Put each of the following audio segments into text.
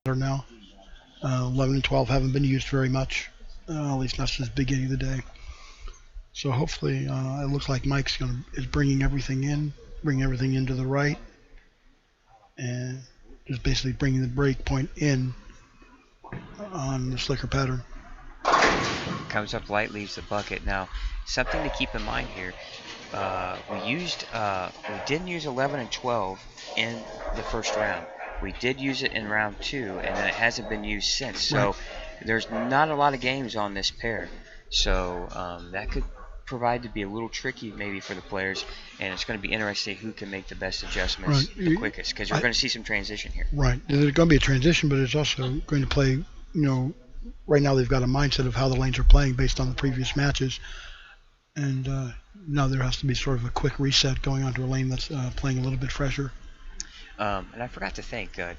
now. 11 and 12 haven't been used very much, at least not since the beginning of the day. So hopefully, it looks like is bringing everything into the right, and just basically bringing the break point in on the slicker pattern. Comes up light, leaves the bucket. Now, something to keep in mind here. We didn't use 11 and 12 in the first round. We did use it in round 2, and then it hasn't been used since. So Right. there's not a lot of games on this pair. So that could provide to be a little tricky maybe for the players, and it's going to be interesting who can make the best adjustments the quickest, because we're going to see some transition here. Right. There's going to be a transition, but it's also going to play, right now they've got a mindset of how the lanes are playing based on the previous matches. And now there has to be sort of a quick reset going onto a lane that's playing a little bit fresher. And I forgot to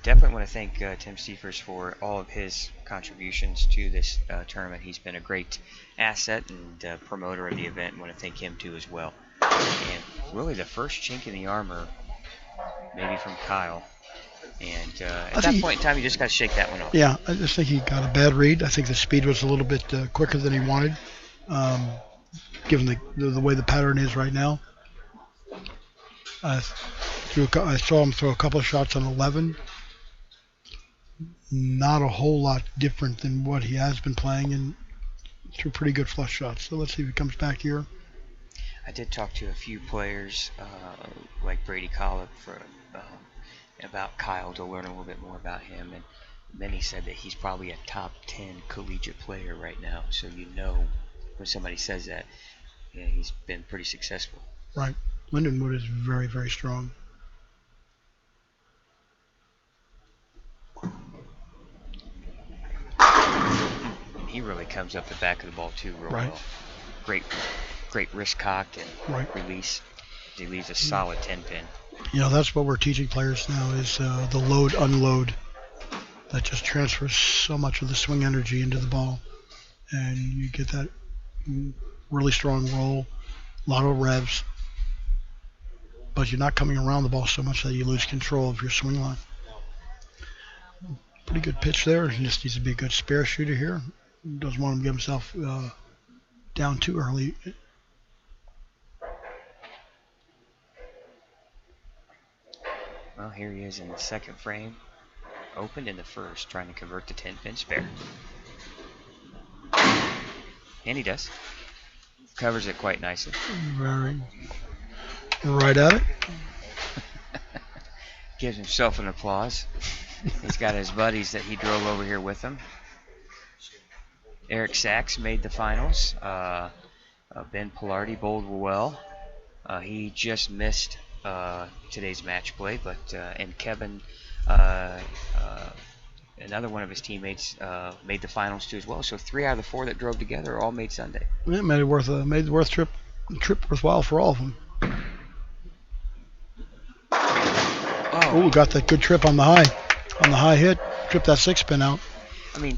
definitely want to thank Tim Stephers for all of his contributions to this tournament. He's been a great asset and promoter of the event. I want to thank him too as well. And really the first chink in the armor, maybe from Kyle. And at that point in time, you just got to shake that one off. Yeah, I just think he got a bad read. I think the speed was a little bit quicker than he wanted, given the way the pattern is right now. I saw him throw a couple of shots on 11. Not a whole lot different than what he has been playing, and threw pretty good flush shots. So let's see if he comes back here. I did talk to a few players, like Brady Collip, about Kyle to learn a little bit more about him, and many said that he's probably a top 10 collegiate player right now. So when somebody says that, yeah, he's been pretty successful. Right. Lindenwood is very, very strong. He really comes up the back of the ball too real well. Great wrist cock and release. He leaves a solid 10-pin. That's what we're teaching players now is the load unload. That just transfers so much of the swing energy into the ball, and you get that really strong roll, a lot of revs, but you're not coming around the ball so much that you lose control of your swing line. Pretty good pitch there. He just needs to be a good spare shooter here. Doesn't want to get himself down too early. Well, here he is in the second frame. Opened in the first, trying to convert the 10-pin spare. And he does. Covers it quite nicely. Very right at it. Gives himself an applause. He's got his buddies that he drove over here with him. Eric Sachs made the finals. Ben Pilardi bowled well. He just missed today's match play, and Kevin, another one of his teammates, made the finals too as well. So 3 out of the 4 that drove together all made Sunday. It made the trip worthwhile for all of them. Oh, got that good trip on the high hit, tripped that 6-pin out. I mean,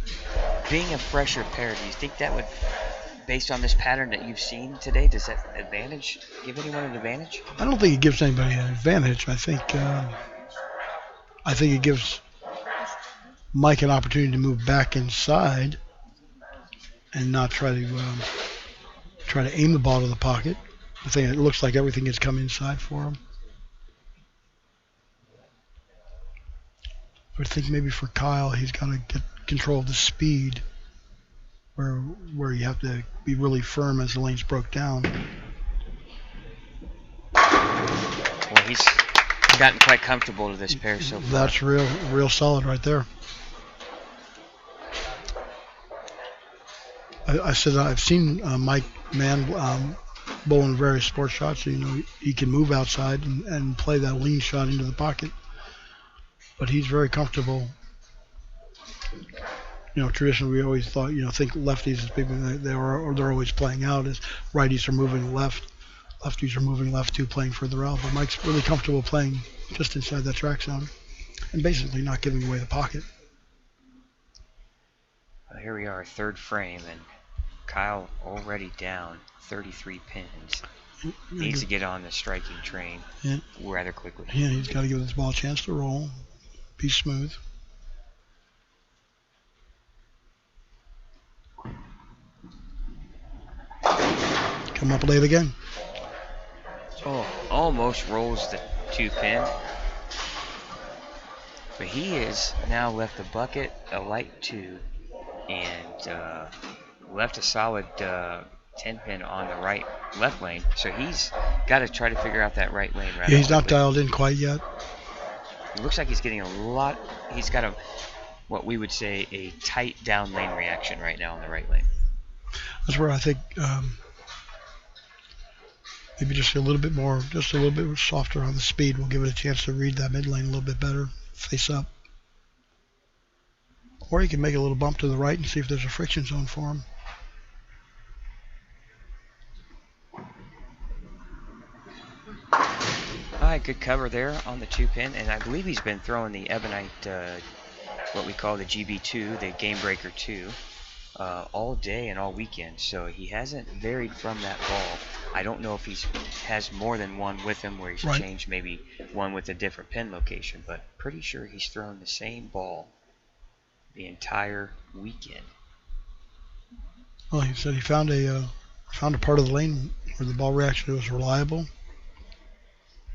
being a fresher pair, do you think that would, based on this pattern that you've seen today, does that give anyone an advantage? I don't think it gives anybody an advantage. I think it gives Mike an opportunity to move back inside and not try to aim the ball to the pocket. I think it looks like everything has come inside for him. I think maybe for Kyle, he's got to get control of the speed, where you have to be really firm as the lanes broke down. Well, he's gotten quite comfortable to this pair so far. That's real solid right there. I said I've seen Mike Mann bowling various sports shots. He can move outside and play that lean shot into the pocket. But he's very comfortable. Traditionally we always thought, think lefties as people they're always playing out as righties are moving left, lefties are moving left too, playing further out. But Mike's really comfortable playing just inside that track zone and basically not giving away the pocket. Well, here we are, third frame, and Kyle already down 33 pins. Needs to get on the striking train rather quickly. Yeah, he's got to give this ball a chance to roll. Be smooth. come up late again. Oh, almost rolls the 2-pin. But he has now left the bucket, a light 2, and left a solid 10-pin on the left lane. So he's got to try to figure out that right lane rather Yeah, he's quickly. not dialed in quite yet. It looks like he's getting he's got what we would say a tight down lane reaction right now on the right lane. That's where I think maybe just a little bit softer on the speed will give it a chance to read that mid lane a little bit better, face up. Or you can make a little bump to the right and see if there's a friction zone for him. All right, good cover there on the 2-pin, and I believe he's been throwing the Ebonite, what we call the GB2, the Game Breaker 2, all day and all weekend. So he hasn't varied from that ball. I don't know if he has more than one with him where he's changed maybe one with a different pin location, but pretty sure he's thrown the same ball the entire weekend. Well, he said he found a part of the lane where the ball reaction was reliable.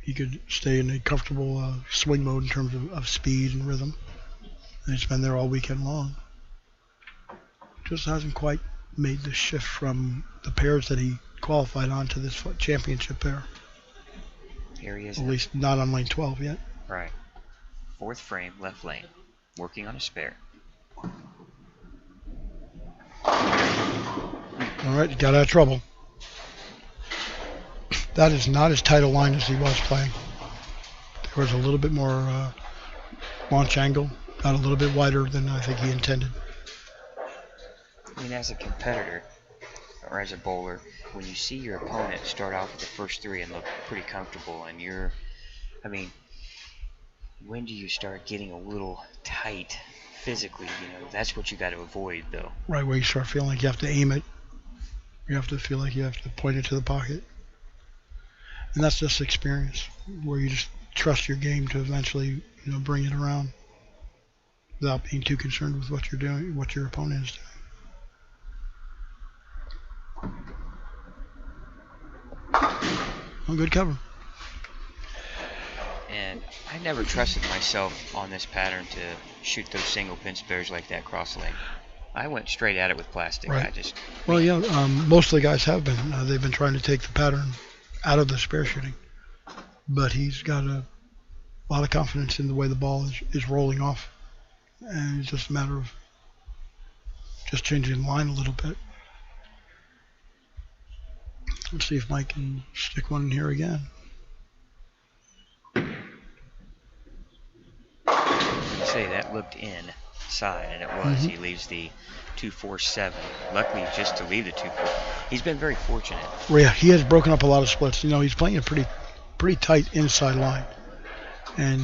He could stay in a comfortable swing mode in terms of speed and rhythm. And he's been there all weekend long. Just hasn't quite made the shift from the pairs that he qualified on to this championship pair. Here he is. At least not on lane 12 yet. Right. 4th frame, left lane. Working on a spare. All right, got out of trouble. That is not as tight a line as he was playing. There was a little bit more launch angle, got a little bit wider than I think he intended. I mean, as a competitor, or as a bowler, when you see your opponent start off with the first 3 and look pretty comfortable, and when do you start getting a little tight physically? That's what you got to avoid, though. Right, where you start feeling like you have to aim it. You have to feel like you have to point it to the pocket. And that's just experience, where you just trust your game to eventually, bring it around without being too concerned with what you're doing, what your opponent is doing. Well, good cover. And I never trusted myself on this pattern to shoot those single pin spares like that cross lane. I went straight at it with plastic. Right. Most of the guys have been. They've been trying to take the pattern out of the spare shooting. But he's got a lot of confidence in the way the ball is rolling off. And it's just a matter of just changing the line a little bit. Let's see if Mike can stick one in here again. Say that looked inside, and it was. Mm-hmm. He leaves the 2-4-7. Luckily, just to leave the 2-4. He's been very fortunate. Well, yeah, he has broken up a lot of splits. He's playing a pretty tight inside line. And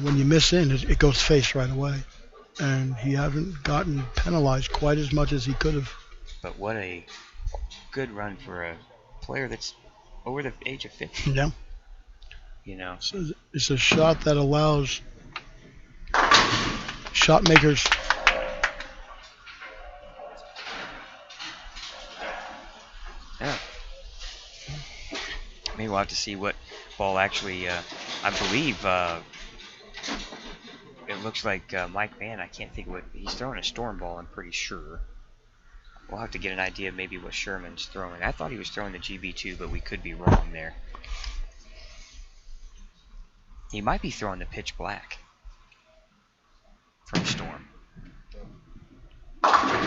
when you miss in, it goes face right away. And he hasn't gotten penalized quite as much as he could have. But what a good run for a player that's over the age of 50. Yeah. So it's a shot that allows shot makers maybe we'll have to see what ball actually I believe it looks like Mike Mann, I can't think what he's throwing, a storm ball, I'm pretty sure. We'll have to get an idea of maybe what Sherman's throwing. I thought he was throwing the GB2, but we could be wrong there. He might be throwing the pitch black from Storm.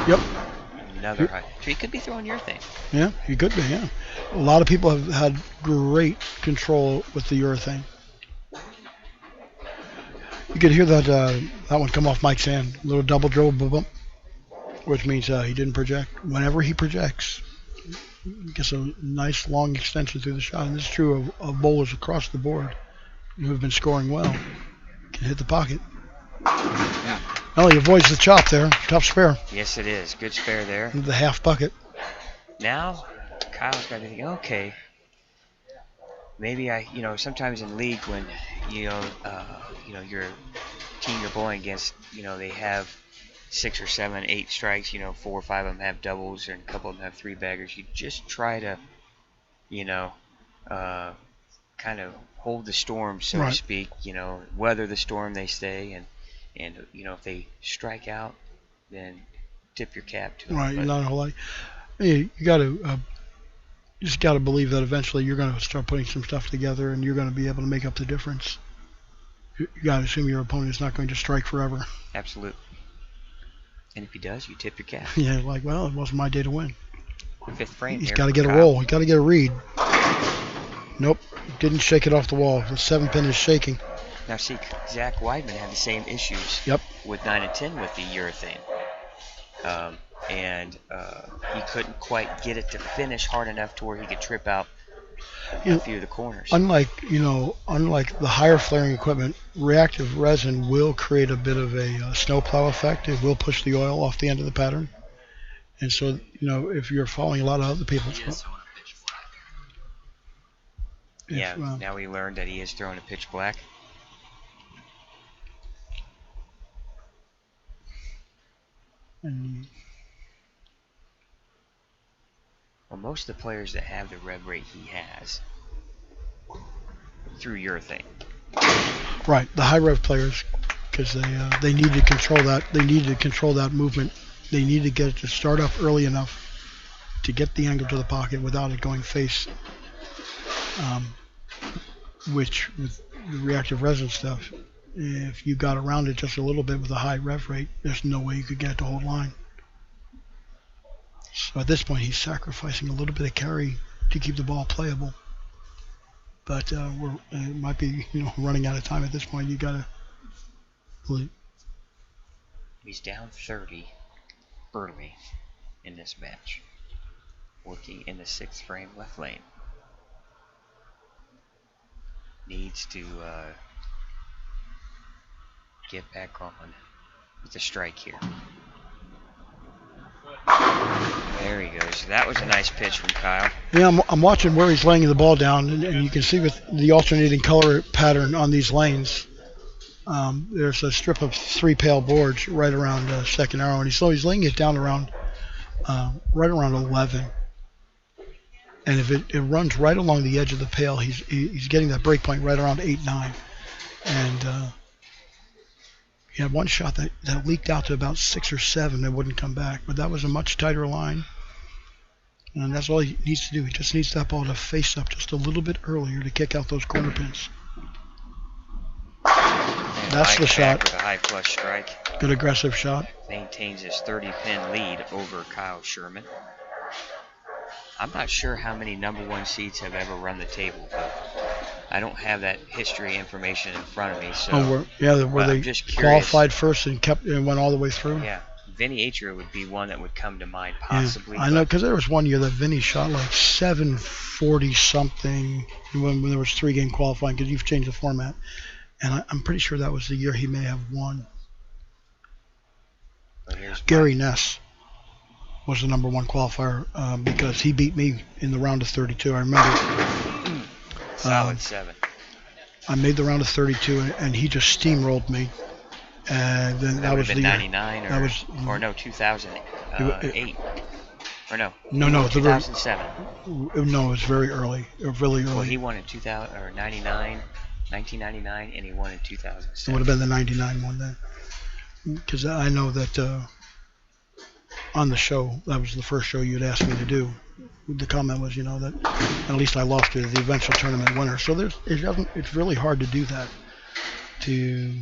Yep. Another high. So he could be throwing your thing. Yeah, he could be, yeah. A lot of people have had great control with the urethane. You could hear that one come off Mike's hand. A little double dribble bump, which means he didn't project. Whenever he projects, he gets a nice long extension through the shot. And this is true of bowlers across the board who have been scoring well. Can hit the pocket. Yeah. Well, he avoids the chop there. Tough spare. Yes, it is. Good spare there. The half bucket. Now, Kyle's got to think, okay, maybe sometimes in league when, your team you're bowling against, they have 6 or 7, 8 strikes, 4 or 5 of them have doubles, and a couple of them have 3 baggers. You just try to you know, kind of hold the storm, so to Right. speak. You know, weather the storm, they say, and you know, if they strike out, then tip your cap to them. Right. But Not a whole lot. You got to. You just got to believe that eventually you're going to start putting some stuff together, and you're going to be able to make up the difference. You got to assume your opponent is not going to strike forever. absolutely. And if he does, you tip your cap. Yeah, like, well, it wasn't my day to win. Fifth frame He's here got to for get a Kyle. roll. He's got to get a read. Nope, didn't shake it off the wall. The 7-pin is shaking. Now see, Zach Weidman had the same issues Yep. with 9 and 10 with the urethane. And he couldn't quite get it to finish hard enough to where he could trip out a few of the corners. Unlike the higher flaring equipment, reactive resin will create a bit of a snowplow effect. It will push the oil off the end of the pattern. And so, if you're following a lot of other people's... Now we learned that he is throwing a pitch black. Well, most of the players that have the rev rate he has through urethane. Right, the high rev players, because they need to control that. They need to control that movement. They need to get it to start up early enough to get the angle to the pocket without it going face. Which with the reactive resin stuff, if you got around it just a little bit with a high rev rate, there's no way you could get it to hold line. So at this point, he's sacrificing a little bit of carry to keep the ball playable. But it might be running out of time at this point. You gotta. He's down 30 early in this match, working in the 6th frame left lane. Needs to get back on with a strike here. There he goes. That was a nice pitch from Kyle. Yeah, I'm watching where he's laying the ball down, and you can see with the alternating color pattern on these lanes, there's a strip of 3 pale boards right around second arrow, and he's laying it down around right around 11. And if it runs right along the edge of the pale, he's getting that break point right around 8-9. And he had one shot that leaked out to about 6 or 7 and wouldn't come back. But that was a much tighter line. And that's all he needs to do. He just needs that ball to face up just a little bit earlier to kick out those corner pins. And that's the shot. With a high flush strike. Good aggressive shot. Maintains his 30-pin lead over Kyle Sherman. I'm not sure how many number 1 seeds have ever run the table, but I don't have that history information in front of me. So were they qualified first and went all the way through? Yeah, Vinny Atria would be one that would come to mind possibly. Yeah, I know, because there was one year that Vinny shot like 740 something when there was 3-game qualifying, because you've changed the format, and I'm pretty sure that was the year he may have won. Gary Ness was the number 1 qualifier because he beat me in the round of 32. I remember. Solid 7. I made the round of 32, and he just steamrolled me. And then that was the 99 or no, 2008. Or no. No, 2007. No, it was very early. Really early. Well, he won in 2000 or 99, 1999, and he won in 2007. It would have been the 99 one then. Because I know that on the show, that was the first show you'd asked me to do. The comment was, that at least I lost to the eventual tournament winner. So it's really hard to do that, to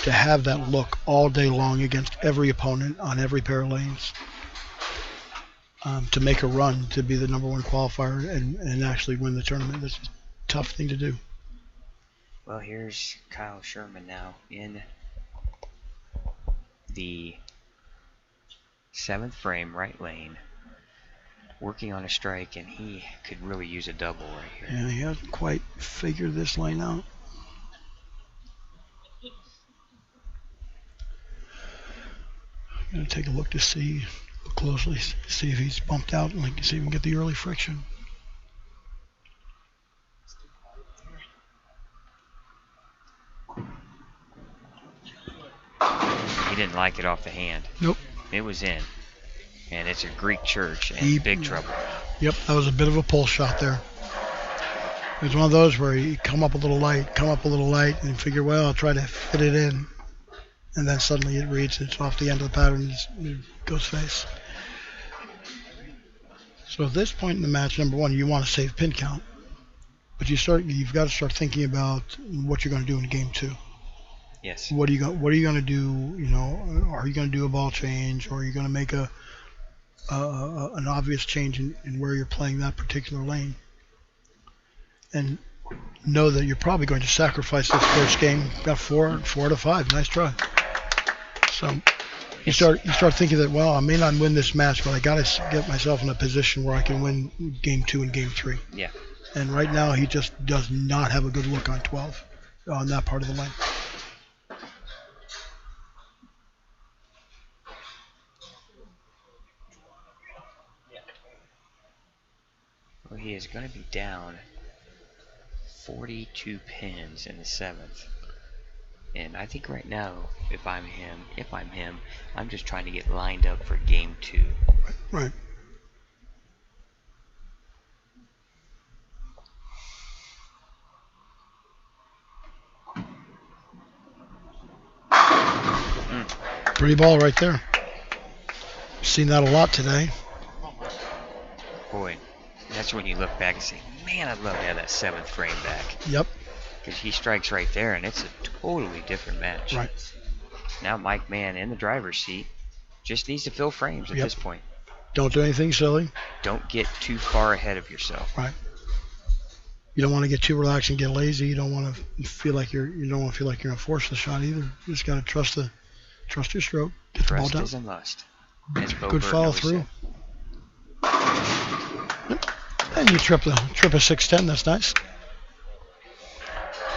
have that look all day long against every opponent on every pair of lanes, to make a run to be the number 1 qualifier and actually win the tournament. That's a tough thing to do. Well, here's Kyle Sherman now in the 7th frame right lane, working on a strike, and he could really use a double right here. Yeah, he hasn't quite figured this lane out. I'm going to take a look closely, see if he's bumped out, and see if we can get the early friction. He didn't like it off the hand. Nope. It was in. And it's a Greek church and big trouble. Yep, that was a bit of a pull shot there. It was one of those where you come up a little light, and you figure, well, I'll try to fit it in. And then suddenly it reads, it's off the end of the pattern, it goes face. So at this point in the match, number one, you want to save pin count. But you've got to start thinking about what you're going to do in game two. Yes. What are you going to do? You know, are you going to do a ball change, or are you going to make an obvious change in where you're playing that particular lane? And know that you're probably going to sacrifice this first game. Got 4 to 5. Nice try. So you start thinking that, well, I may not win this match, but I got to get myself in a position where I can win game 2 and game 3. Yeah. And right now he just does not have a good look on 12 on that part of the lane. Well, he is going to be down 42 pins in the 7th. And I think right now, if I'm him, I'm just trying to get lined up for game 2. Right. Pretty ball right there. Seen that a lot today. Boy, that's when you look back and say, man, I'd love to have that 7th frame back. Yep. Because he strikes right there, and it's a totally different match. Right. Now Mike Mann in the driver's seat just needs to fill frames at this point. Don't do anything silly. Don't get too far ahead of yourself. Right. You don't want to get too relaxed and get lazy. You don't want to feel like you're going to force the shot either. You just got to trust your stroke. Get the ball down. Trust is a must. Good follow through. Yep. And you trip a 610. That's nice.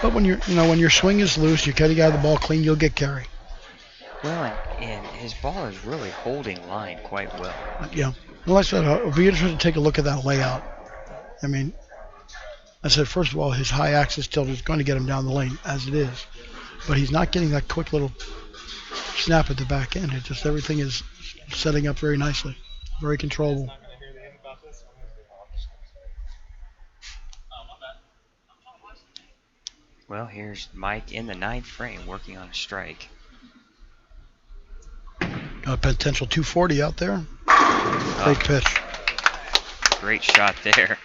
But when your swing is loose, you got to get the ball clean. You'll get carry. Well, and his ball is really holding line quite well. Yeah. Well, I said it'll be interesting to take a look at that layout. I mean, I said first of all, his high axis tilt is going to get him down the lane as it is, but he's not getting that quick little snap at the back end. It just everything is setting up very nicely, very controllable. Well, here's Mike in the 9th frame working on a strike. Got a potential 240 out there. Great pitch. Great shot there.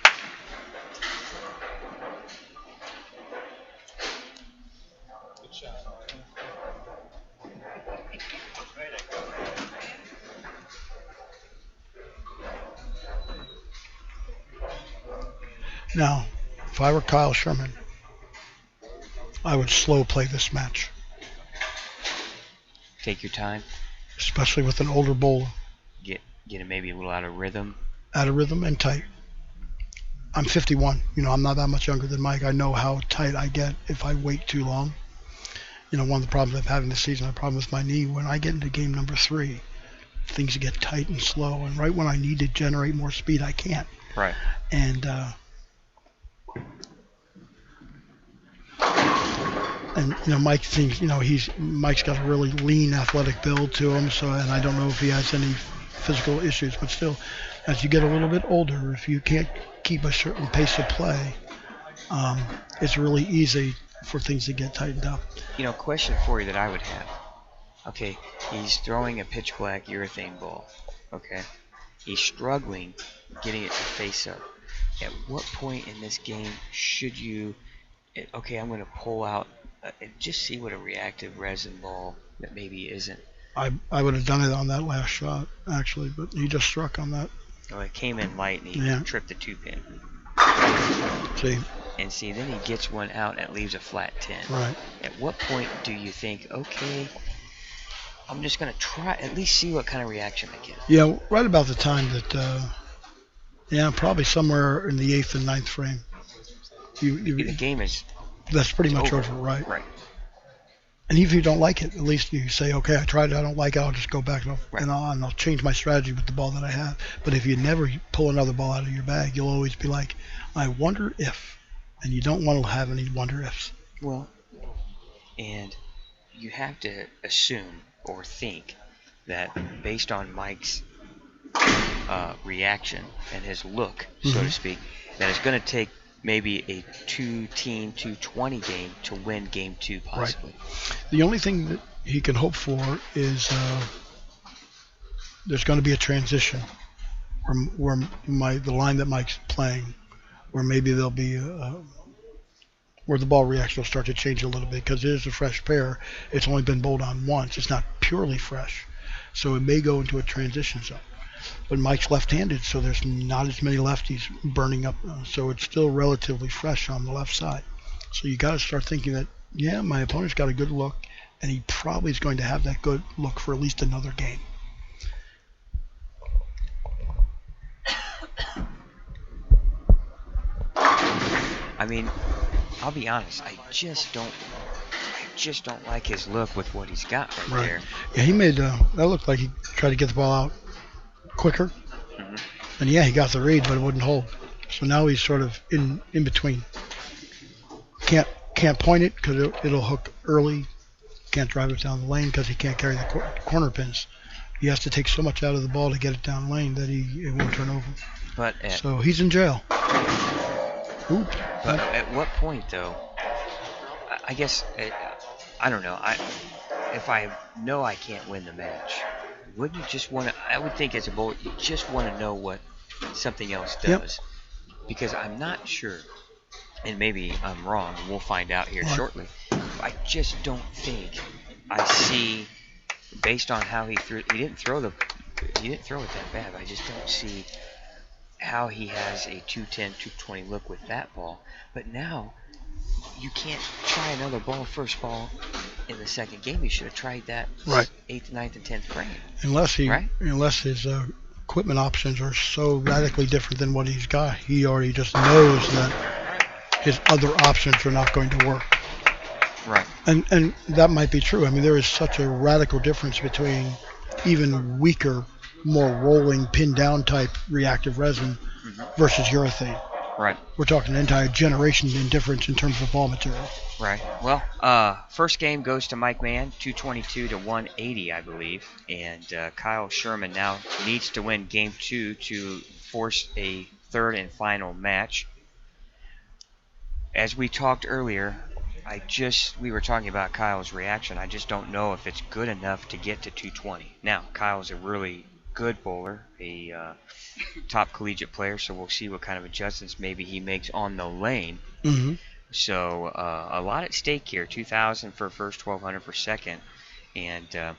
Now, if I were Kyle Sherman, I would slow play this match. Take your time. Especially with an older bowler. Get him maybe a little out of rhythm. Out of rhythm and tight. I'm 51. I'm not that much younger than Mike. I know how tight I get if I wait too long. One of the problems I've had in this season, a problem with my knee. When I get into game number 3, things get tight and slow. And right when I need to generate more speed, I can't. Right. And Mike seems, Mike's got a really lean athletic build to him. So, and I don't know if he has any physical issues, but still, as you get a little bit older, if you can't keep a certain pace of play, it's really easy for things to get tightened up. Question for you that I would have. Okay, he's throwing a pitch black urethane ball. Okay, he's struggling getting it to face up. At what point in this game should you? Okay, I'm going to pull out and just see what a reactive resin ball that maybe isn't. I would have done it on that last shot actually, but he just struck on that. Oh, it came in light and he tripped the 2-pin. See, then he gets one out and it leaves a flat 10. Right. At what point do you think, okay, I'm just going to try, at least see what kind of reaction I get? Yeah, right about the time that, probably somewhere in the 8th and 9th frame. The game is... That's pretty much over, right? Right. And even if you don't like it, at least you say, okay, I tried it, I don't like it, I'll just go back and I'll change my strategy with the ball that I have. But if you never pull another ball out of your bag, you'll always be like, I wonder if. And you don't want to have any wonder ifs. Well, and you have to assume or think that based on Mike's reaction and his look, so to speak, that it's going to take maybe a 2-team, 220 game to win game 2 possibly. Right. The only thing that he can hope for is there's going to be a transition where the line that Mike's playing, where maybe there'll be where the ball reaction will start to change a little bit because it is a fresh pair. It's only been bowled on once. It's not purely fresh, so it may go into a transition zone. But Mike's left-handed, so there's not as many lefties burning up, so it's still relatively fresh on the left side. So you got to start thinking that, yeah, my opponent's got a good look, and he probably is going to have that good look for at least another game. I mean, I'll be honest. I just don't like his look with what he's got right there. Yeah, he made that look like he tried to get the ball out quicker. Mm-hmm. And yeah, he got the read, but it wouldn't hold. So now he's sort of in between. Can't point it because it'll hook early. Can't drive it down the lane because he can't carry the corner pins. He has to take so much out of the ball to get it down lane that it won't turn over. But so he's in jail. Oop. But at what point, though? I guess I don't know. If I know I can't win the match, wouldn't you just want to? I would think as a bowler, you just want to know what something else does, Yep. Because I'm not sure, and maybe I'm wrong. We'll find out here shortly. I just don't think I see, based on how he threw. He didn't throw it that bad. I just don't see how he has a 210, 220 look with that ball. But now, you can't try another ball, first ball, in the second game. You should have tried that 8th, 9th, and 10th frame. Unless his equipment options are so radically different than what he's got. He already just knows that his other options are not going to work. Right. And that might be true. I mean, there is such a radical difference between even weaker, more rolling, pin down type reactive resin versus urethane. Right. We're talking an entire generation in difference in terms of ball material. Right. Well, first game goes to Mike Mann, 222 to 180, I believe. And Kyle Sherman now needs to win game 2 to force a third and final match. As we talked earlier, we were talking about Kyle's reaction. I just don't know if it's good enough to get to 220. Now, Kyle's a really good bowler, a top collegiate player, so we'll see what kind of adjustments maybe he makes on the lane. Mm-hmm. So a lot at stake here, 2,000 for first, 1,200 for second, and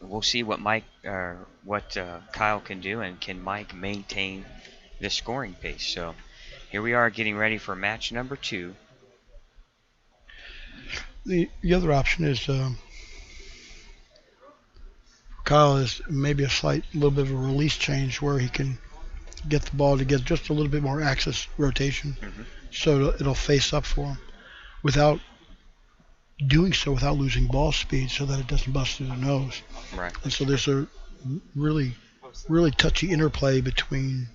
we'll see what Kyle can do, and can Mike maintain the scoring pace. So here we are getting ready for match number 2. The other option is Kyle is maybe a little bit of a release change where he can get the ball to get just a little bit more axis rotation, so it'll face up for him without doing so without losing ball speed, so that it doesn't bust through the nose. Right. And so there's a really, really touchy interplay between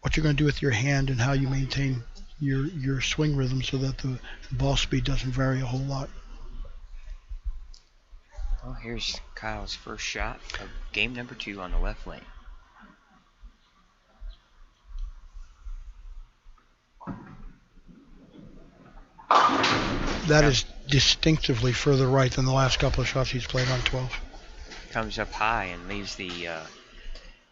what you're going to do with your hand and how you maintain your swing rhythm so that the ball speed doesn't vary a whole lot. Well, here's Kyle's first shot of game number 2 on the left lane. That is distinctively further right than the last couple of shots he's played on 12. Comes up high and leaves the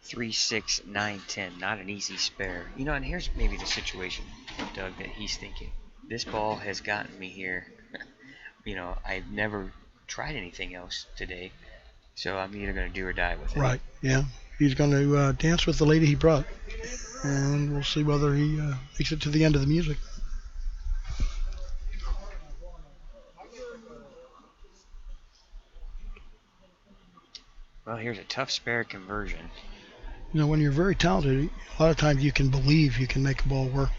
3, 6, 9, 10. Not an easy spare. And here's maybe the situation, Doug, that he's thinking. This ball has gotten me here. I've never tried anything else today, so I'm either going to do or die with it. Right, yeah. He's going to dance with the lady he brought, and we'll see whether he makes it to the end of the music. Well, here's a tough spare conversion. When you're very talented, a lot of times you can believe you can make a ball work,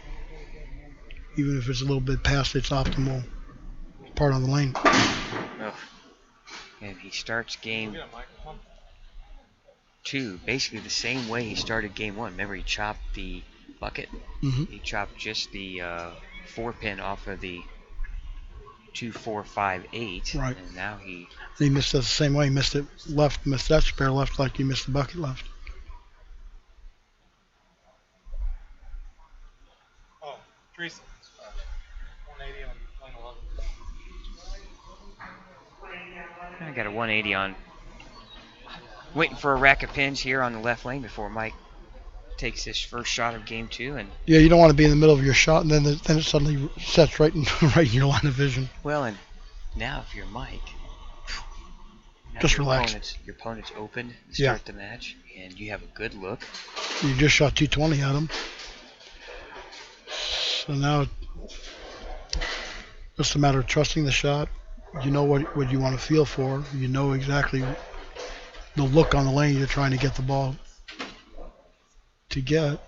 even if it's a little bit past its optimal part on the lane. Oh. And he starts game 2 basically the same way he started game 1. Remember, he chopped the bucket. He chopped just the 4-pin off of the 2, 4, 5, 8. Right. And now he missed it the same way. He missed it left, missed that spare left like he missed the bucket left. I got a 180 on. Waiting for a rack of pins here on the left lane before Mike takes his first shot of game 2. And yeah, you don't want to be in the middle of your shot and then it suddenly sets right in your line of vision. Well, and now if you're Mike, now just relax. Your opponent's open to start the match, and you have a good look. You just shot 220 at him. So now it's a matter of trusting the shot. You know what you want to feel for. You know exactly the look on the lane you're trying to get the ball to get.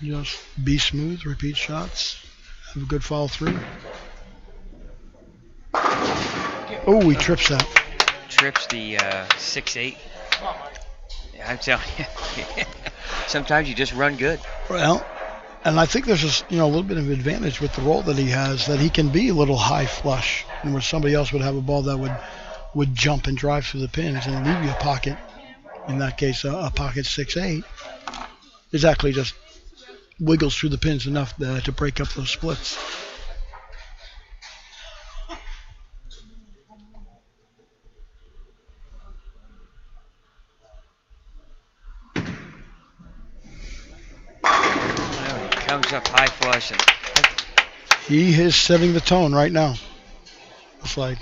Just be smooth, repeat shots, have a good follow through. Oh, he trips that. Trips the 6-8. I'm telling you, sometimes you just run good. Well, and I think there's just a little bit of advantage with the roll that he has, that he can be a little high flush, and where somebody else would have a ball that would jump and drive through the pins and leave you a pocket. In that case, a pocket 6-8 is actually just wiggles through the pins enough to break up those splits. Comes up high flush, and he is setting the tone right now. It's like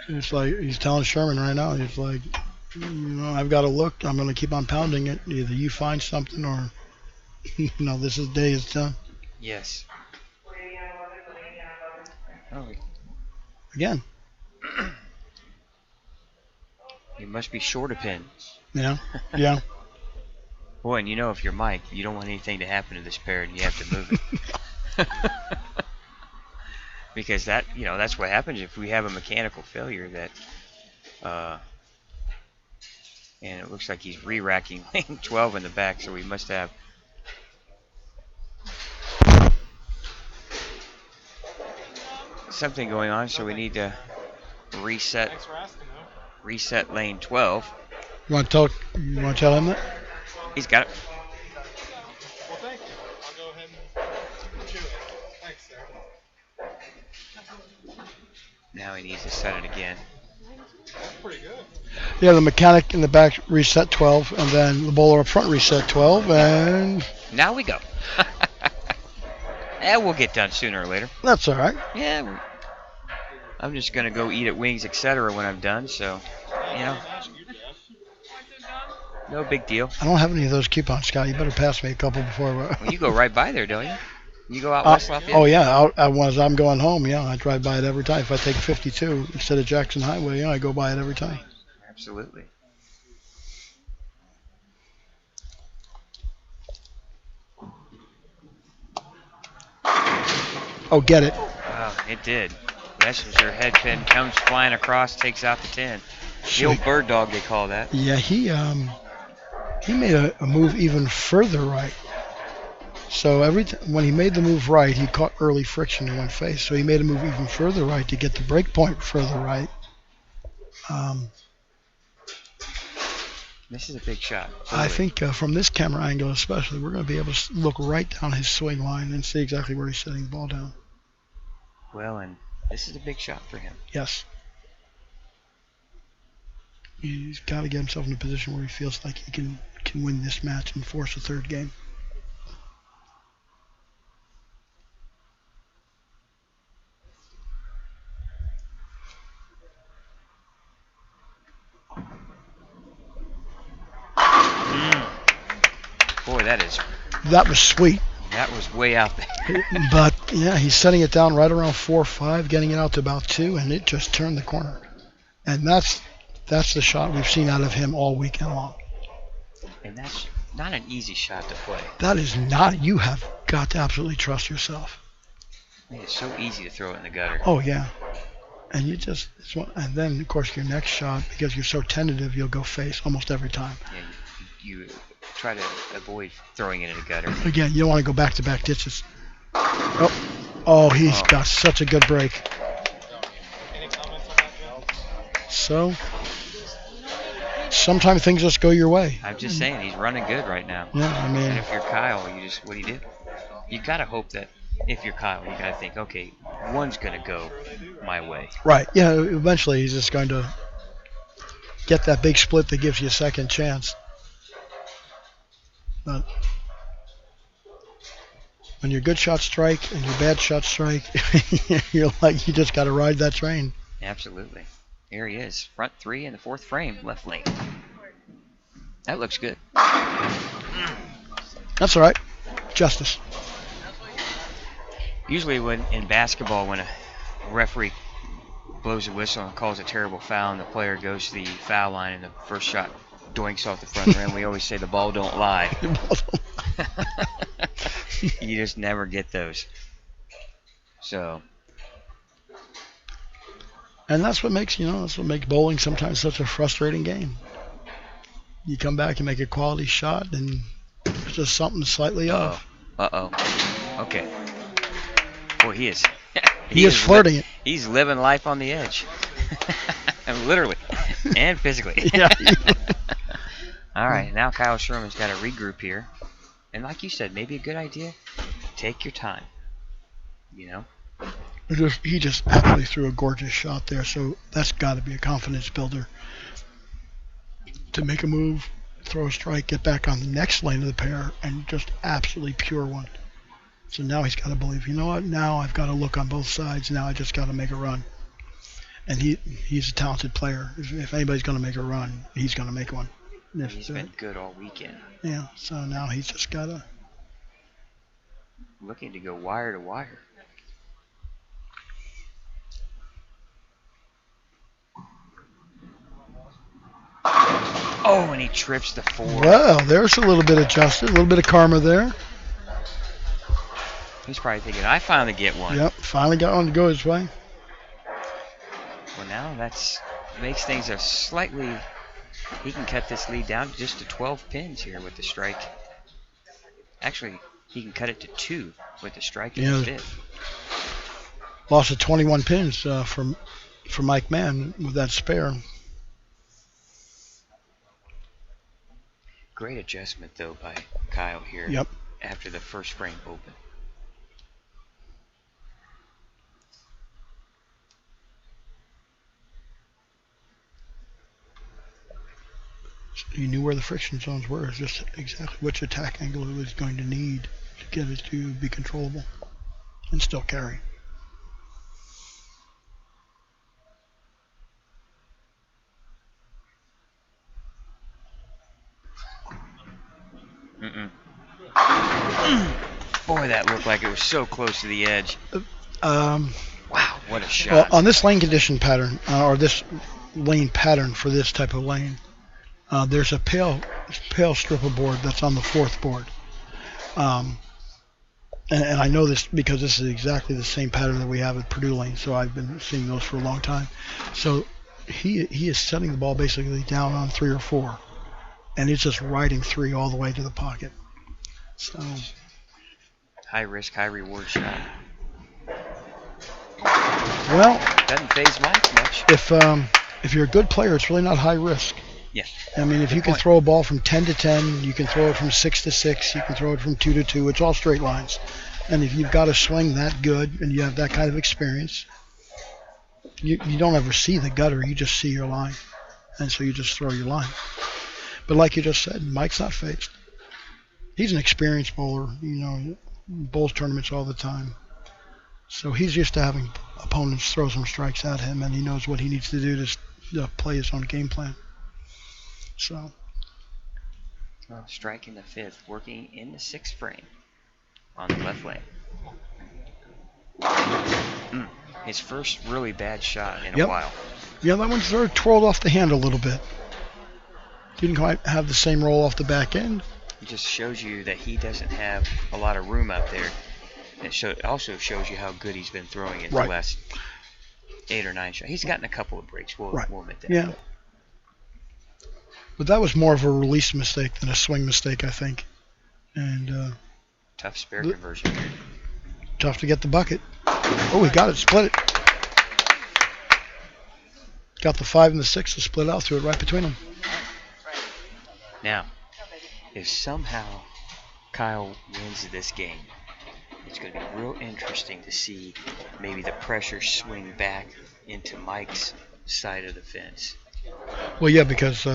it's like he's telling Sherman right now. He's like, I've got to look. I'm going to keep on pounding it. Either you find something, or this day is done. Yes. Oh. Again. You must be short a pin. Yeah. Boy, and if you're Mike, you don't want anything to happen to this pair, and you have to move it. Because that's what happens if we have a mechanical failure. And it looks like he's re-racking lane 12 in the back, so we must have something going on. So we need to reset lane 12. You want to tell him that? He's got it. Well, thank you. I'll go ahead and chew it. Thanks, sir. Now he needs to set it again. That's pretty good. Yeah, the mechanic in the back reset 12, and then the bowler up front reset 12, and now we go. We'll get done sooner or later. That's all right. Yeah, I'm just gonna go eat at Wings, etc. when I'm done. So, no big deal. I don't have any of those coupons, Scott. You better pass me a couple before. Well, you go right by there, don't you? You go out West Lafayette? Oh, yeah. As I'm going home, I drive by it every time. If I take 52 instead of Jackson Highway, I go by it every time. Absolutely. Oh, get it. Oh, it did. Messenger head pin comes flying across, takes out the 10. The old bird dog, they call that. Yeah, he made a move even further right. So when he made the move right, he caught early friction and went face. So he made a move even further right to get the break point further right. This is a big shot. I think from this camera angle especially, we're going to be able to look right down his swing line and see exactly where he's setting the ball down. Well, and this is a big shot for him. Yes. He's got to get himself in a position where he feels like he can win this match and force a third game. Boy, that was sweet. That was way out there. But, yeah, he's setting it down right around 4-5, getting it out to about 2, and it just turned the corner. And that's the shot we've seen out of him all weekend long. And that's not an easy shot to play. That is not. You have got to absolutely trust yourself. It's so easy to throw it in the gutter. Oh, yeah. And and then, of course, your next shot, because you're so tentative, you'll go face almost every time. Yeah, you try to avoid throwing it in the gutter. Again, you don't want to go back-to-back ditches. He's got such a good break. Any comments on that, Joe? So, sometimes things just go your way. I'm just saying, he's running good right now. Yeah, I And mean, if you're Kyle, what do you do? You gotta hope that if you're Kyle, you gotta think, okay, one's gonna go my way. right. Yeah, eventually he's just going to get that big split that gives you a second chance. But when your good shots strike and your bad shots strike, you're like, you just got to ride that train. Absolutely. Here he is, front three in the fourth frame, left lane. That looks good. That's all right. Justice. Usually when in basketball, when a referee blows a whistle and calls a terrible foul and the player goes to the foul line and the first shot doinks off the front rim, we always say the ball don't lie. You just never get those. So. And that's what makes bowling sometimes such a frustrating game. You come back and make a quality shot and it's just something slightly off. Okay. Boy, he is. He is flirting it. He's living life on the edge. Literally. And physically. Yeah. All right, now Kyle Sherman's got to regroup here. And like you said, maybe a good idea, take your time. You know? He just absolutely threw a gorgeous shot there, so that's got to be a confidence builder. To make a move, throw a strike, get back on the next lane of the pair, and just absolutely pure one. So now he's got to believe, you know what, now I've got to look on both sides, now I just got to make a run. And he's a talented player. If anybody's going to make a run, he's going to make one. He's been good all weekend. Yeah, so now he's just got to... Looking to go wire to wire. Oh, and he trips the four. Well, there's a little bit of justice, a little bit of karma there. He's probably thinking, I finally get one. Yep, finally got one to go his way. Well, now that's makes things a slightly... He can cut this lead down just to 12 pins here with the strike. Actually, he can cut it to 2 with the strike in the fifth. Lost of 21 pins for Mike Mann with that spare. Great adjustment, though, by Kyle here. Yep. After the first frame open. He knew where the friction zones were, just exactly which attack angle he was going to need to get it to be controllable and still carry. Boy, that looked like it was so close to the edge. Wow, what a shot. Well, on this lane condition pattern, or this lane pattern for this type of lane, there's a pale strip of board that's on the fourth board. And I know this because this is exactly the same pattern that we have at Purdue Lane, so I've been seeing those for a long time. So he is setting the ball basically down on 3 or 4, and it's just riding 3 all the way to the pocket. So high risk, high reward shot. Well, doesn't phase Mike much. If you're a good player, it's really not high risk. Yeah. I mean, if you can throw a ball from 10 to 10, you can throw it from 6 to 6, you can throw it from 2 to 2. It's all straight lines. And if you've got a swing that good and you have that kind of experience, you don't ever see the gutter, you just see your line. And so you just throw your line. But like you just said, Mike's not phased. He's an experienced bowler, bowls tournaments all the time. So he's used to having opponents throw some strikes at him, and he knows what he needs to do to play his own game plan. So, well, strike in the fifth, working in the sixth frame on the left lane. His first really bad shot in a while. Yeah, that one sort of twirled off the hand a little bit. Didn't quite have the same roll off the back end. It just shows you that he doesn't have a lot of room out there. It also shows you how good he's been throwing it the last 8 or 9 shots. He's gotten a couple of breaks. We'll admit that. Yeah. But that was more of a release mistake than a swing mistake, I think. And tough spare conversion. Tough to get the bucket. Oh, he got it. Split it. Got the 5 and the 6 to split out. Threw it right between them. Now, if somehow Kyle wins this game, it's going to be real interesting to see maybe the pressure swing back into Mike's side of the fence. Well, yeah, because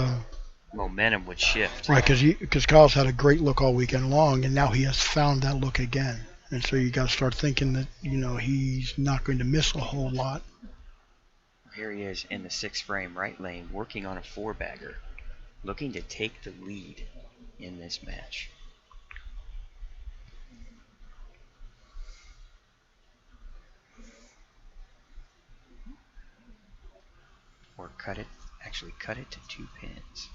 Momentum would shift. right, because Kyle's had a great look all weekend long, and now he has found that look again, and so you got to start thinking that he's not going to miss a whole lot. Here he is in the 6th frame, right lane, working on a 4-bagger, looking to take the lead in this match. Or cut it to 2 pins.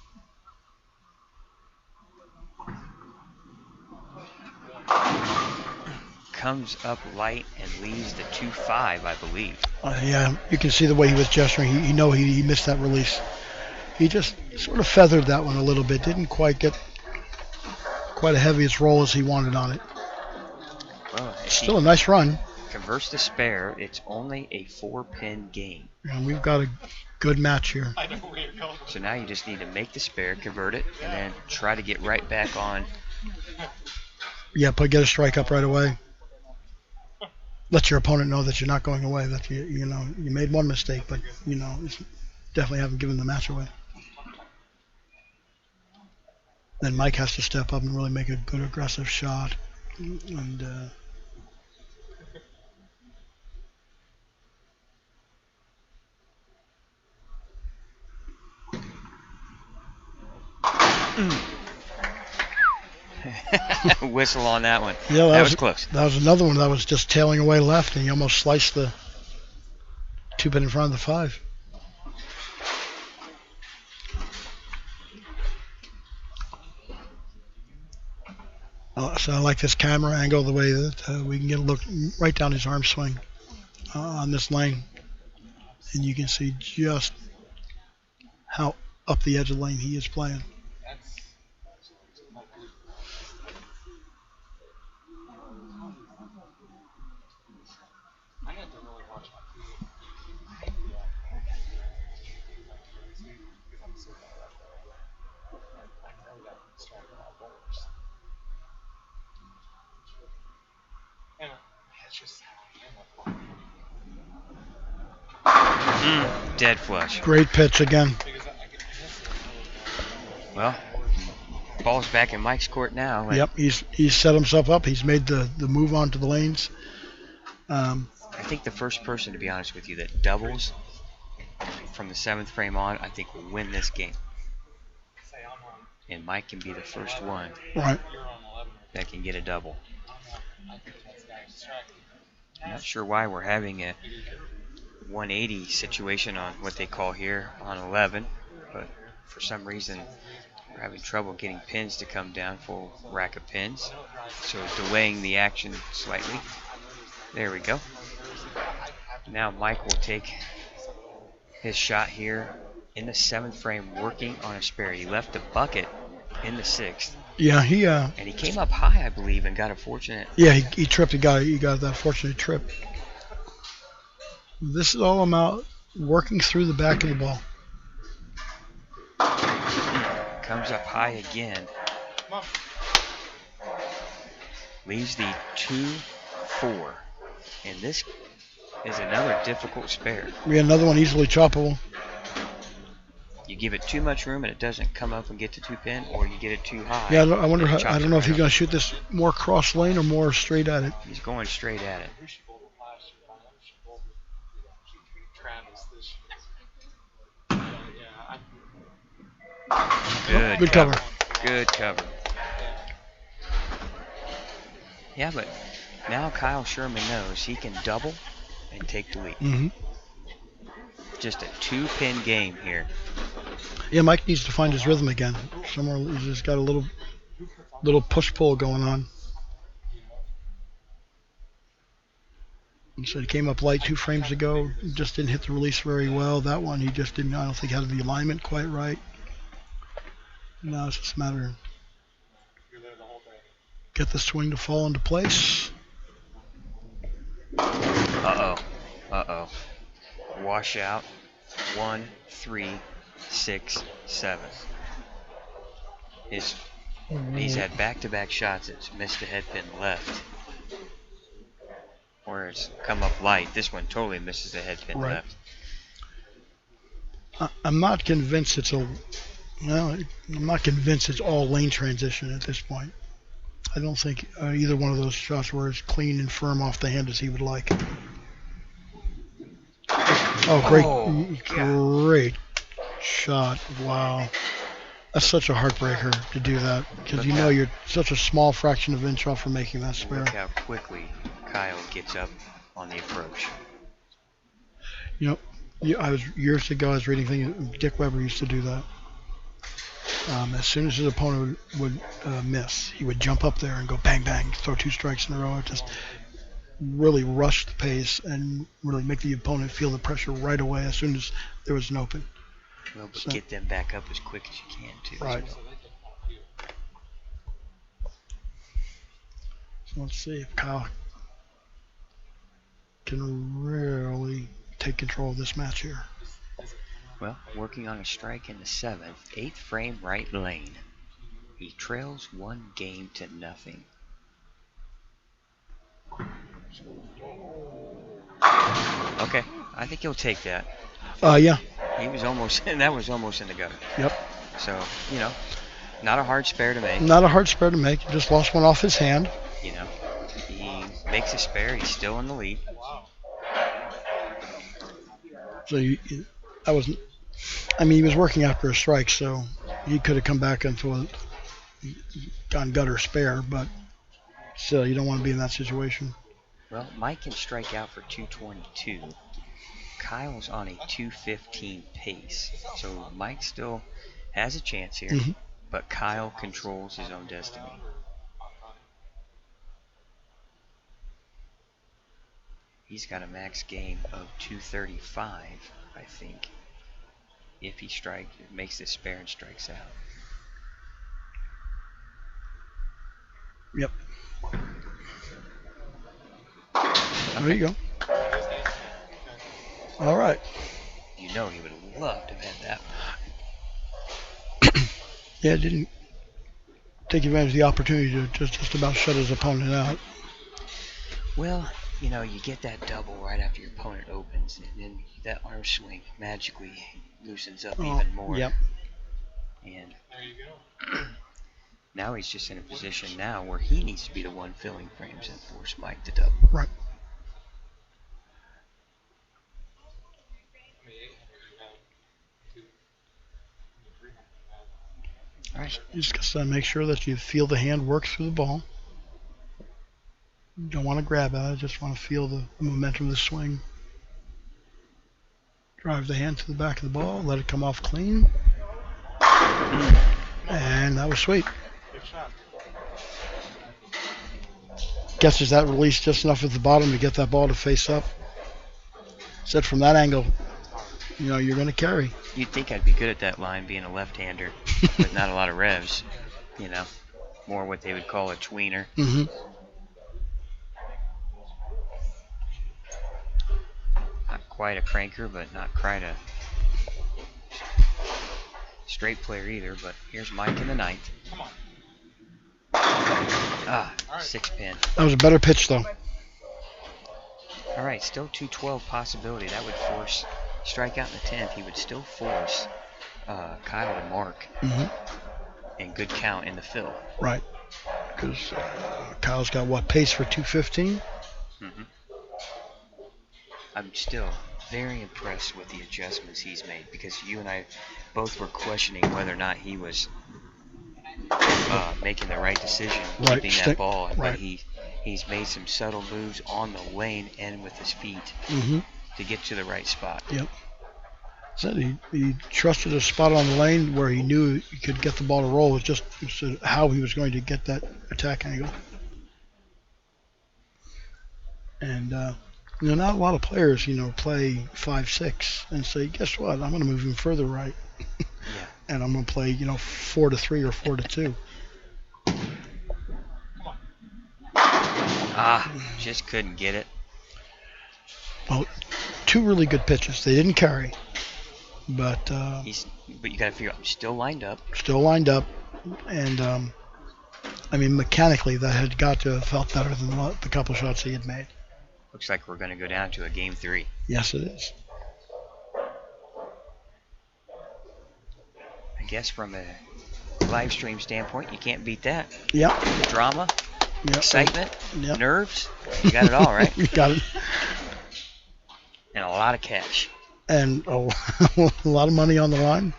Comes up light and leaves the 2-5, I believe. Yeah, you can see the way he was gesturing. He missed that release. He just sort of feathered that one a little bit. Didn't quite get quite a heavy roll as he wanted on it. Well, still a nice run. Converts to spare. It's only a 4-pin game. And we've got a good match here. I know where you're going. So now you just need to make the spare, convert it, and then try to get right back on. Yeah, get a strike up right away. Let your opponent know that you're not going away. That you made one mistake, but definitely haven't given the match away. Then Mike has to step up and really make a good aggressive shot. And whistle on that one. Yeah, that was close. That was another one that was just tailing away left, and he almost sliced the 2-pin in front of the 5. So I like this camera angle, the way that we can get a look right down his arm swing on this lane. And you can see just how up the edge of the lane he is playing. Dead flush. Great pitch again. Well, ball's back in Mike's court now. Yep, he's set himself up. He's made the move onto the lanes. I think the first person, to be honest with you, that doubles from the 7th frame on, I think will win this game. And Mike can be the first one that can get a double. I'm not sure why we're having a 180 situation on what they call here on 11, but for some reason we're having trouble getting pins to come down, full rack of pins, so delaying the action slightly. There we go. Now Mike will take his shot here in the 7th frame, working on a spare. He left the bucket in the 6th. Yeah, and he came up high, I believe, and got a fortunate. Yeah, he tripped. He got that fortunate trip. This is all about working through the back of the ball. Comes up high again. Leaves the 2-4. And this is another difficult spare. We had another one easily choppable. You give it too much room and it doesn't come up and get to 2-pin, or you get it too high. Yeah, I wonder. I don't know if he's going to shoot this more cross lane or more straight at it. He's going straight at it. Good cover. Good cover. Yeah, but now Kyle Sherman knows he can double and take the lead. Mm-hmm. Just a 2-pin game here. Yeah, Mike needs to find his rhythm again. Somewhere he's just got a little push-pull going on. And so he came up light 2 frames ago, just didn't hit the release very well. That one he just didn't, I don't think had the alignment quite right. Now it's just a matter of get the swing to fall into place. Uh-oh. Wash out. 1, 3, 6, 7. He's had back-to-back shots that's missed the head pin left. Or it's come up light. This one totally misses the head pin left. I'm not convinced it's I'm not convinced it's all lane transition at this point. I don't think either one of those shots were as clean and firm off the hand as he would like. Oh, great shot. Wow. That's such a heartbreaker to do that, because you know you're such a small fraction of an inch off from making that spare. Look how quickly Kyle gets up on the approach. You know, years ago I was reading things. Dick Weber used to do that. As soon as his opponent would miss, he would jump up there and go bang bang, throw 2 strikes in a row. Just really rush the pace and really make the opponent feel the pressure right away as soon as there was an open. Well, but get them back up as quick as you can too. Right. So let's see if Kyle can really take control of this match here. Well, working on a strike in the 7th, 8th frame right lane. He trails 1 game to nothing. Okay, I think he'll take that. Yeah. He was almost, and that was almost in the gutter. Yep. So, not a hard spare to make. Not a hard spare to make. He just lost one off his hand. He makes a spare. He's still in the lead. So he was working after a strike, so he could have come back into gone gutter spare, but still, you don't want to be in that situation. Well, Mike can strike out for 222. Kyle's on a 215 pace, so Mike still has a chance here, but Kyle controls his own destiny. He's got a max game of 235, I think, if he makes this spare and strikes out. Yep. Okay. There you go. All right. You know he would have loved to have had that. Yeah, didn't take advantage of the opportunity to just about shut his opponent out. Well, you get that double right after your opponent opens, and then that arm swing magically loosens up even more. Yep. And there you go. Now he's just in a position now where he needs to be the one filling frames and force Mike to double. Right. All right. You just got to make sure that you feel the hand work through the ball. You don't want to grab at it, just want to feel the momentum of the swing. Drive the hand to the back of the ball, let it come off clean. And that was sweet. Good shot. Guesses that released just enough at the bottom to get that ball to face up. Said from that angle, you're going to carry. You'd think I'd be good at that line, being a left-hander, with not a lot of revs. More what they would call a tweener. Mm-hmm. Not quite a cranker, but not quite a straight player either. But here's Mike in the 9th. Come on. 6 pin. That was a better pitch, though. All right, still 212 possibility. That would force strikeout in the 10th. He would still force Kyle to mark. And good count in the fill. Right. Because Kyle's got pace for 215? I'm still very impressed with the adjustments he's made, because you and I both were questioning whether or not he was making the right decision, keeping that ball. But he's made some subtle moves on the lane and with his feet to get to the right spot. Yep. So he trusted a spot on the lane where he knew he could get the ball to roll. It's just how he was going to get that attack angle. And not a lot of players, play 5-6 and say, guess what? I'm going to move him further right. And I'm going to play, 4-3 or 4-2. Just couldn't get it. Well, 2 really good pitches. They didn't carry. but But you got to figure out, still lined up. still lined up. And I mean, mechanically, that had got to have felt better than the couple shots he had made. Looks like we're going to go down to a game 3. Yes, it is. I guess from a live stream standpoint, you can't beat that. Yep. Drama, Yep. excitement, Yep. nerves. You got it all, right? You got it. And a lot of cash. And a lot of money on the line.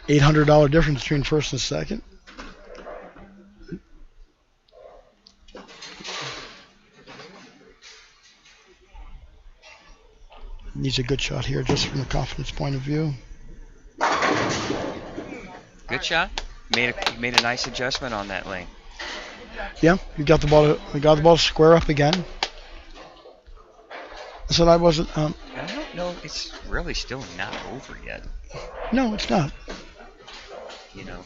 $800 difference between first and second. Needs a good shot here just from a confidence point of view. Good shot. Made a nice adjustment on that lane. Yeah, we got the ball to square up again. So I wasn't. I don't know. It's really still not over yet. No, it's not. You know,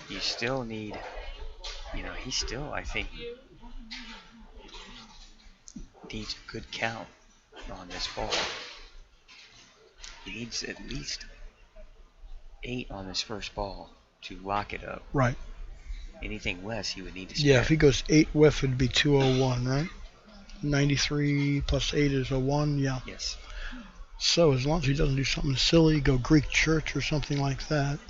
you still need. You know, he still, I think, needs a good count on this ball. He needs at least 8 on this first ball to lock it up. Right. Anything less, he would need to spare. Yeah, if he goes 8 whiff, it'd be 201, right? 93 plus 8 is a 1, yeah. Yes. So as long as he doesn't do something silly, go Greek church or something like that.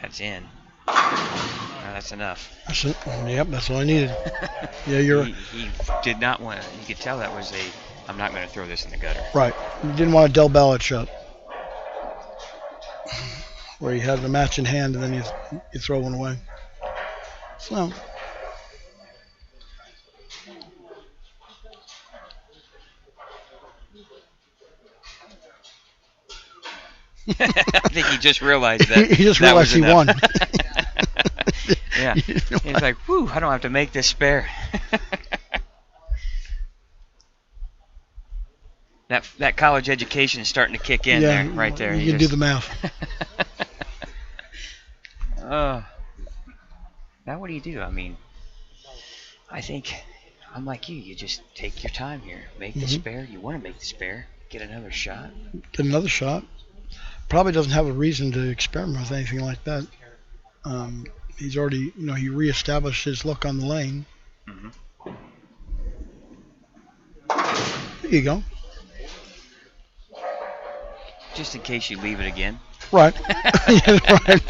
That's in. That's enough. That's it. Yep, that's all I needed. Yeah, you're He did not want to. You could tell that was I'm not going to throw this in the gutter. right. You didn't want a Del Ballot shot where you had the match in hand and then you throw one away. So I think he just realized that. he just that realized he won. Yeah. He's like, whew, I don't have to make this spare. That college education is starting to kick in there, right there. You can do the math. Now what do you do? I mean, I think I'm like you. You just take your time here. Make the spare. You want to make the spare. Get another shot. Get another shot. Probably doesn't have a reason to experiment with anything like that. He's already, he reestablished his look on the lane. Mm-hmm. There you go. Just in case you leave it again. Right. Right.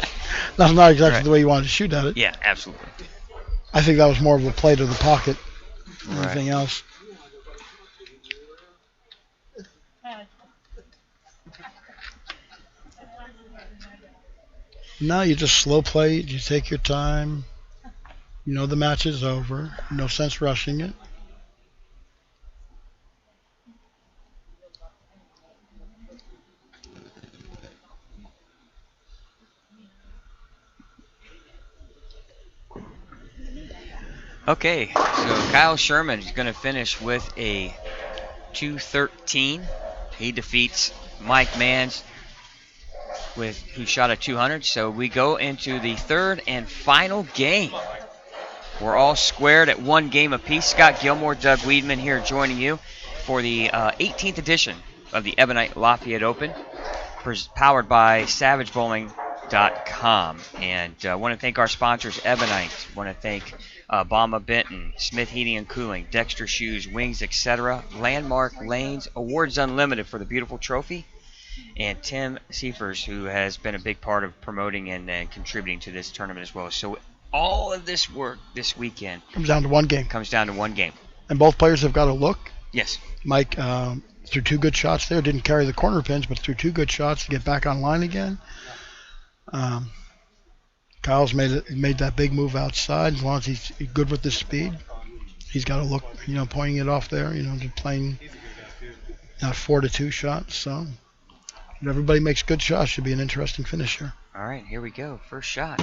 That's not exactly Right. the way you wanted to shoot at it. Yeah, absolutely. I think that was more of a play to the pocket than Right. anything else. Now you just slow play it. You take your time. You know the match is over. No sense rushing it. Okay, so Kyle Sherman is going to finish with a 213. He defeats Mike Manns who shot a 200. So we go into the third and final game. We're all squared at 1 game apiece. Scott Gilmore, Doug Weedman here joining you for the 18th edition of the Ebonite Lafayette Open, powered by SavageBowling.com. And I want to thank our sponsors, Ebonite. Want to thank Bama Benton, Smith Heating and Cooling, Dexter Shoes, Wings, etc., Landmark Lanes, Awards Unlimited for the beautiful trophy, and Tim Seifers, who has been a big part of promoting and contributing to this tournament as well. So all of this work this weekend Comes down to 1 game. comes down to 1 game. And both players have got to look. Yes. Mike threw 2 good shots there. Didn't carry the corner pins, but threw 2 good shots to get back online again. Kyle's made that big move outside. As long as he's good with the speed, he's got to look, pointing it off there, to playing 4-2 shots. So if everybody makes good shots, should be an interesting finish here. All right, here we go. First shot.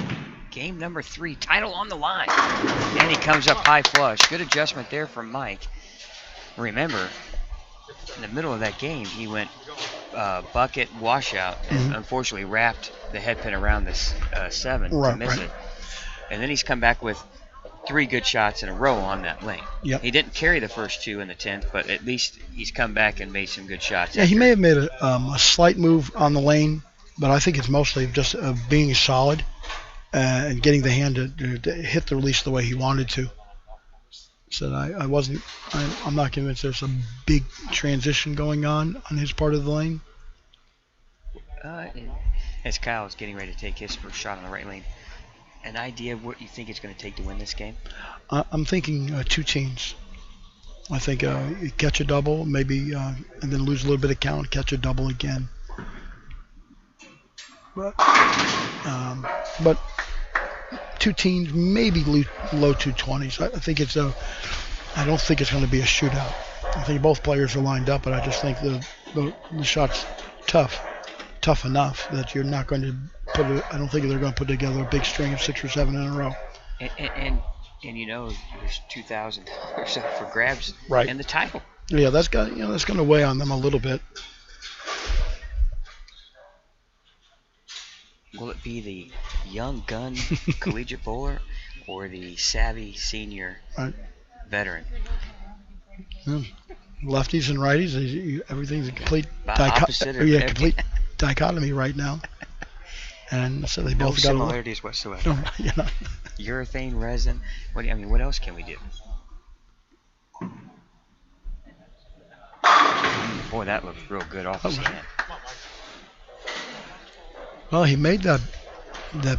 Game number 3. Title on the line. And he comes up high flush. Good adjustment there from Mike. Remember, in the middle of that game, he went bucket washout and unfortunately wrapped the head pin around this 7 to miss it. And then he's come back with 3 good shots in a row on that lane. Yep. He didn't carry the first 2 in the 10th, but at least he's come back and made some good shots. Yeah, he may have made a slight move on the lane, but I think it's mostly just being solid and getting the hand to hit the release the way he wanted to. So I'm not convinced there's a big transition going on his part of the lane. As Kyle's getting ready to take his first shot on the right lane, an idea of what you think it's going to take to win this game? I'm thinking 2 teams. I think you catch a double, maybe, and then lose a little bit of count, catch a double again. But 2 teams, maybe low 220s. I don't think it's going to be a shootout. I think both players are lined up, but I just think the shot's tough enough that you're not going to I don't think they're going to put together a big string of 6 or 7 in a row. And there's $2,000 up for grabs in the title. Yeah, that's going to weigh on them a little bit. Will it be the young gun collegiate bowler or the savvy senior veteran? Lefties and righties, everything's a complete complete dichotomy right now. And so they no both got similarities whatsoever. No, Urethane, resin. What else can we do? Boy, that looked real good off his hand. Well, he made that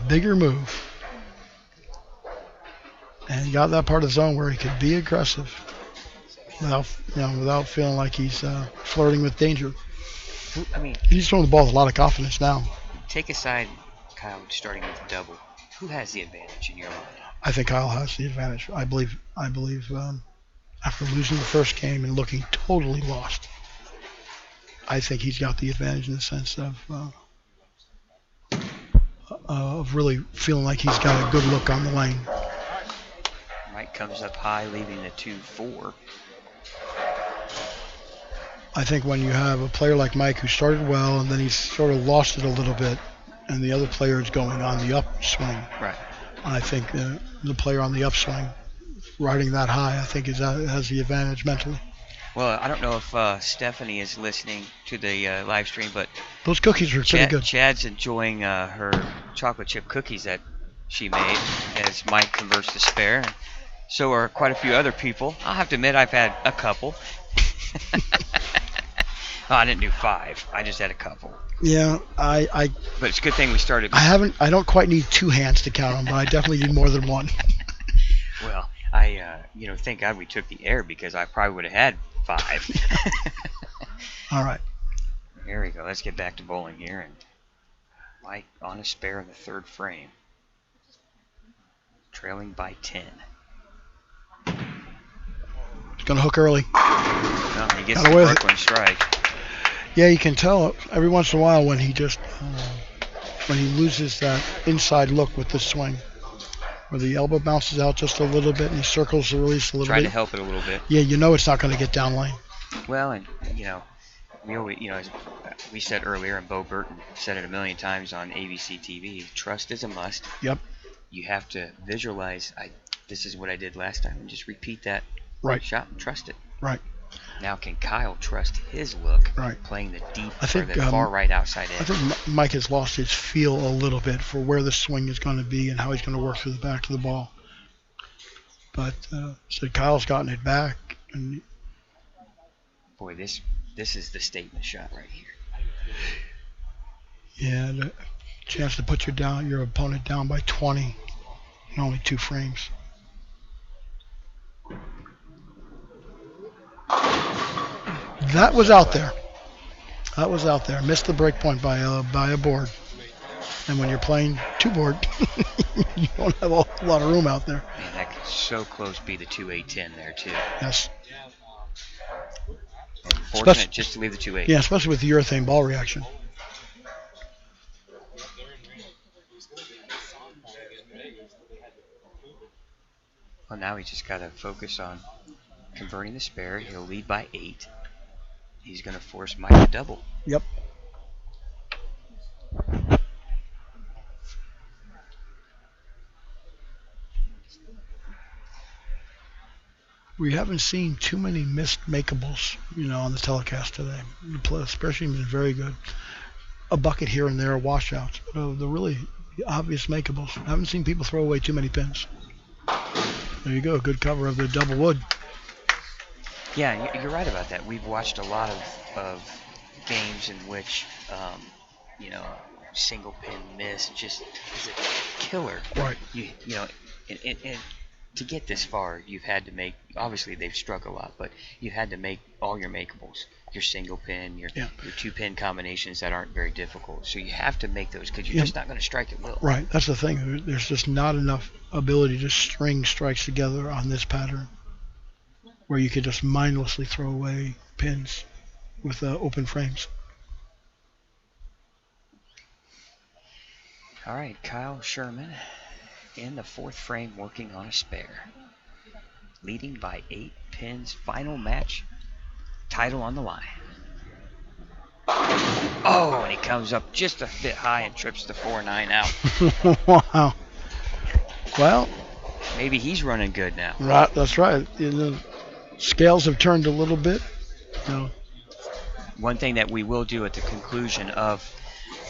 bigger move, and he got that part of the zone where he could be aggressive without feeling like he's flirting with danger. He's throwing the ball with a lot of confidence now. Take aside Kyle starting with a double. Who has the advantage in your mind? I think Kyle has the advantage. I believe after losing the first game and looking totally lost, I think he's got the advantage in the sense of really feeling like he's got a good look on the lane. Mike comes up high, leaving the 2-4. I think when you have a player like Mike who started well and then he's sort of lost it a little bit, and the other player is going on the upswing. Right. I think the player on the upswing, riding that high, I think has the advantage mentally. Well, I don't know if Stephanie is listening to the live stream, but those cookies are pretty good. Chad's enjoying her chocolate chip cookies that she made as Mike converts to spare. And so are quite a few other people. I'll have to admit I've had a couple. I didn't do 5. I just had a couple. Yeah, But it's a good thing we started. I don't quite need 2 hands to count them, but I definitely need more than 1. Well, thank God we took the air because I probably would have had 5. All right. Here we go. Let's get back to bowling here, and Mike on a spare in the 3rd frame, trailing by 10. He's gonna hook early. Well, he gets the Brooklyn strike. Yeah, you can tell every once in a while when he just when he loses that inside look with the swing, where the elbow bounces out just a little bit and he circles the release a little bit. Trying to help it a little bit. Yeah, it's not going to get down lane. Well, and we always, as we said earlier, and Bo Burton said it a million times on ABC TV, trust is a must. Yep. You have to visualize. This is what I did last time, and just repeat that shot and trust it. Right. Now, can Kyle trust his look? Right. Playing the deep or the far right outside edge. I think Mike has lost his feel a little bit for where the swing is going to be and how he's going to work through the back of the ball. But so Kyle's gotten it back. And boy, this is the statement shot right here. Yeah, the chance to put your opponent down by 20 in only 2 frames. That was out there. Missed the break point by a board. And when you're playing 2 board, you don't have a lot of room out there. Man, that could so close be the 2-8-10 there too. Yes. Fortunate just to leave the 2-8. Yeah, especially with the urethane ball reaction. Well, now he's just got to focus on converting the spare. He'll lead by 8. he's going to force Mike to double. Yep. We haven't seen too many missed makeables, on the telecast today. The play especially been very good. A bucket here and there, washouts, but the really obvious makeables. I haven't seen people throw away too many pins. There you go, good cover of the double wood. Yeah, you're right about that. We've watched a lot of games in which, single pin miss just is a killer. Right. You know, and to get this far, you've had to make. Obviously, they've struck a lot, but you've had to make all your makeables. Your single pin, your 2-pin combinations that aren't very difficult. So you have to make those because you're just not going to strike at will. Right. That's the thing. There's just not enough ability to string strikes together on this pattern, where you could just mindlessly throw away pins with open frames. All right, Kyle Sherman in the fourth frame working on a spare. Leading by 8 pins. Final match. Title on the line. Oh, and he comes up just a bit high and trips the 4-9 out. Wow. Well, maybe he's running good now. Right, that's right. Scales have turned a little bit. One thing that we will do at the conclusion of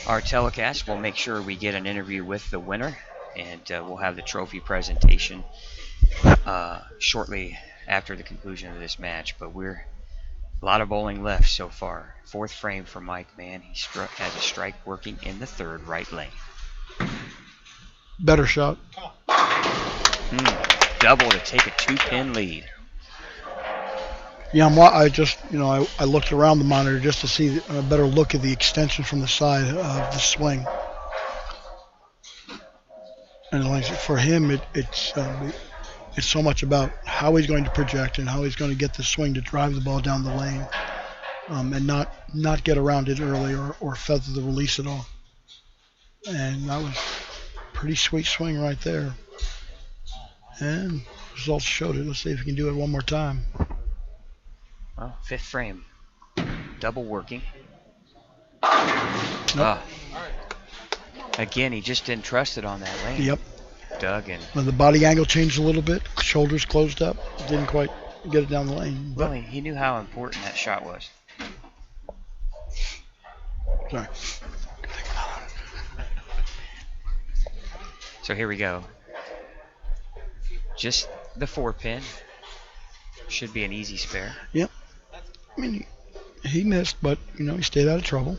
our telecast, we'll make sure we get an interview with the winner, and we'll have the trophy presentation shortly after the conclusion of this match. But we're a lot of bowling left so far. Fourth frame for Mike Mann. He has a strike working in the third right lane. Better shot. Double to take a 2-pin lead. Yeah, I just, I looked around the monitor just to see a better look at the extension from the side of the swing. And like for him, it's so much about how he's going to project and how he's going to get the swing to drive the ball down the lane, and not get around it early or feather the release at all. And that was a pretty sweet swing right there. And results showed it. Let's see if we can do it one more time. Well, fifth frame. Double working. Nope. Again, he just didn't trust it on that lane. Yep. Dug in. When the body angle changed a little bit, shoulders closed up, didn't quite get it down the lane. Well, he knew how important that shot was. Sorry. So here we go. Just the 4-pin. Should be an easy spare. Yep. I mean, he missed, but, he stayed out of trouble.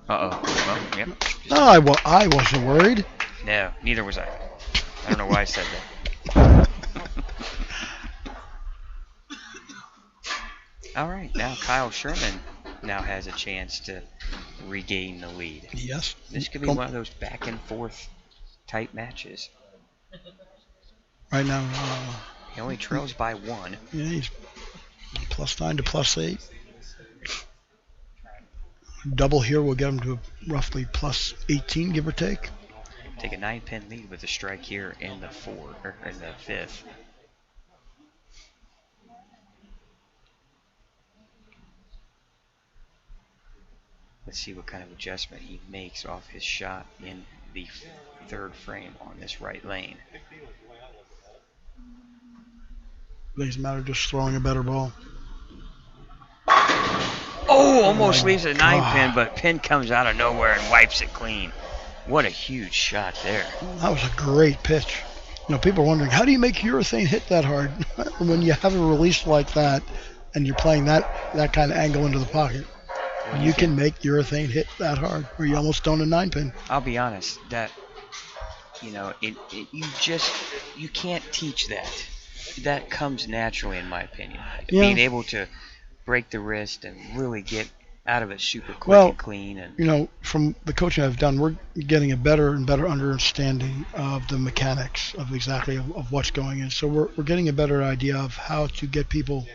Uh-oh. Well, yep. No, I wasn't worried. No, neither was I. I don't know why I said that. All right, now Kyle Sherman now has a chance to regain the lead. Yes. This could be one of those back and forth type matches. Right now, he only trails by 1. Yeah, he's +9 to +8. Double here will get him to roughly +18, give or take. Take a 9-pin lead with a strike here in the 5th. Let's see what kind of adjustment he makes off his shot in the third frame on this right lane. Doesn't matter, just throwing a better ball. Oh, almost leaves a 9-pin, but pin comes out of nowhere and wipes it clean. What a huge shot there. That was a great pitch. People are wondering, how do you make urethane hit that hard? When you have a release like that and you're playing that kind of angle into the pocket, you can make urethane hit that hard where you almost don't a 9-pin. I'll be honest, that, you can't teach that. That comes naturally, in my opinion. Yeah. Being able to break the wrist and really get out of it super quick and clean. And from the coaching I've done, we're getting a better and better understanding of the mechanics of exactly of what's going in. So we're getting a better idea of how to get people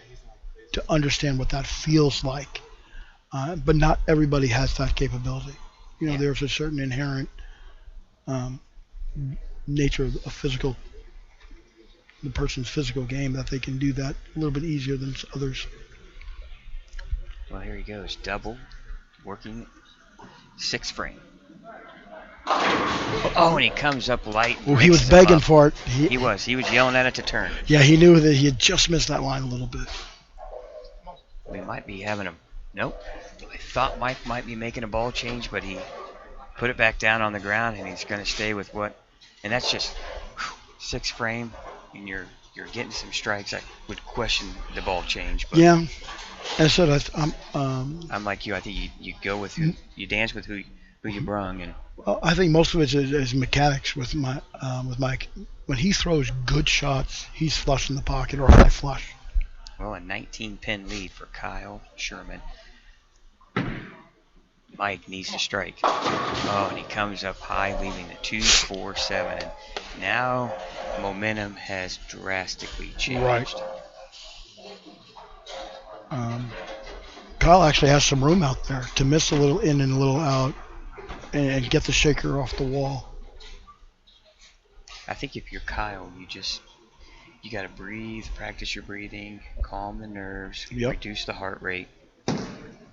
to understand what that feels like. But not everybody has that capability. There's a certain inherent nature of the person's physical game that they can do that a little bit easier than others. Well, here he goes. Double. Working 6th frame. Oh, and he comes up light. Well, he was begging for it. He was yelling at it to turn. Yeah, he knew that he had just missed that line a little bit. We might be having a... Nope. I thought Mike might be making a ball change, but he put it back down on the ground, and he's going to stay with what... And that's just 6th frame, and you're getting some strikes. I would question the ball change. But yeah. And so I'm like you. I think you go with who... You dance with who you brung, and... Well, I think most of it is mechanics with Mike. When he throws good shots, he's flush in the pocket or high flush. Well, a 19-pin lead for Kyle Sherman. Mike needs to strike. Oh, and he comes up high, leaving the 2-4-7. And now momentum has drastically changed. Right. Kyle actually has some room out there to miss a little in and a little out and get the shaker off the wall. I think if you're Kyle, you got to breathe, practice your breathing, calm the nerves, reduce the heart rate.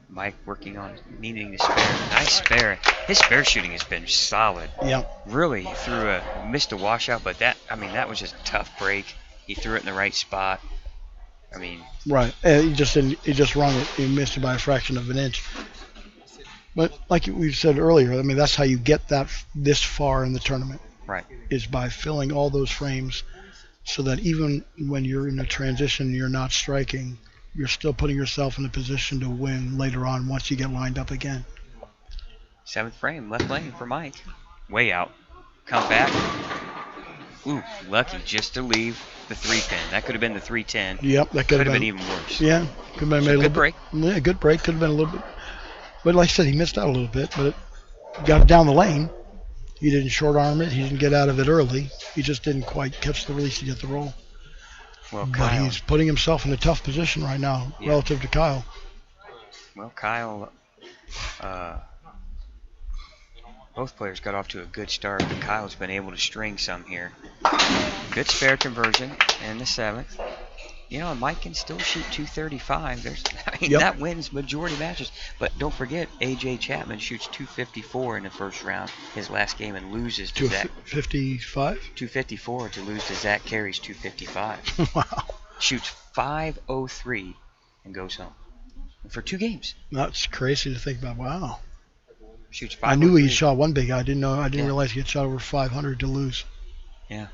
Mike working on needing the spare. Nice spare. His spare shooting has been solid. Yeah. Really, he missed a washout, but that was just a tough break. He threw it in the right spot. I mean. Right. He just rung it. He missed it by a fraction of an inch. But like we said earlier, I mean, that's how you get this far in the tournament. Right. Is by filling all those frames so that even when you're in a transition, you're not striking, you're still putting yourself in a position to win later on once you get lined up again. 7th frame, left lane for Mike. Way out. Come back. Ooh, lucky just to leave the 3-pin. That could have been the 3-10. Yep, that could have been even worse. Yeah, could have been made a good break. Yeah, good break. Could have been a little bit. But like I said, he missed out a little bit, but got it down the lane. He didn't short arm it. He didn't get out of it early. He just didn't quite catch the release to get the roll. Well, but Kyle, he's putting himself in a tough position right now relative to Kyle. Well, Kyle, both players got off to a good start, but Kyle's been able to string some here. Good spare conversion in the 7th. You know, Mike can still shoot 235. That wins majority matches. But don't forget, A.J. Chapman shoots 254 in the first round, his last game, and loses to Zach. 255? 254 to lose to Zach Carey's 255. Wow. Shoots 503 and goes home for 2 games. That's crazy to think about. Wow. Shoots 503. I knew he shot one big guy. I didn't realize he had shot over 500 to lose. Yeah.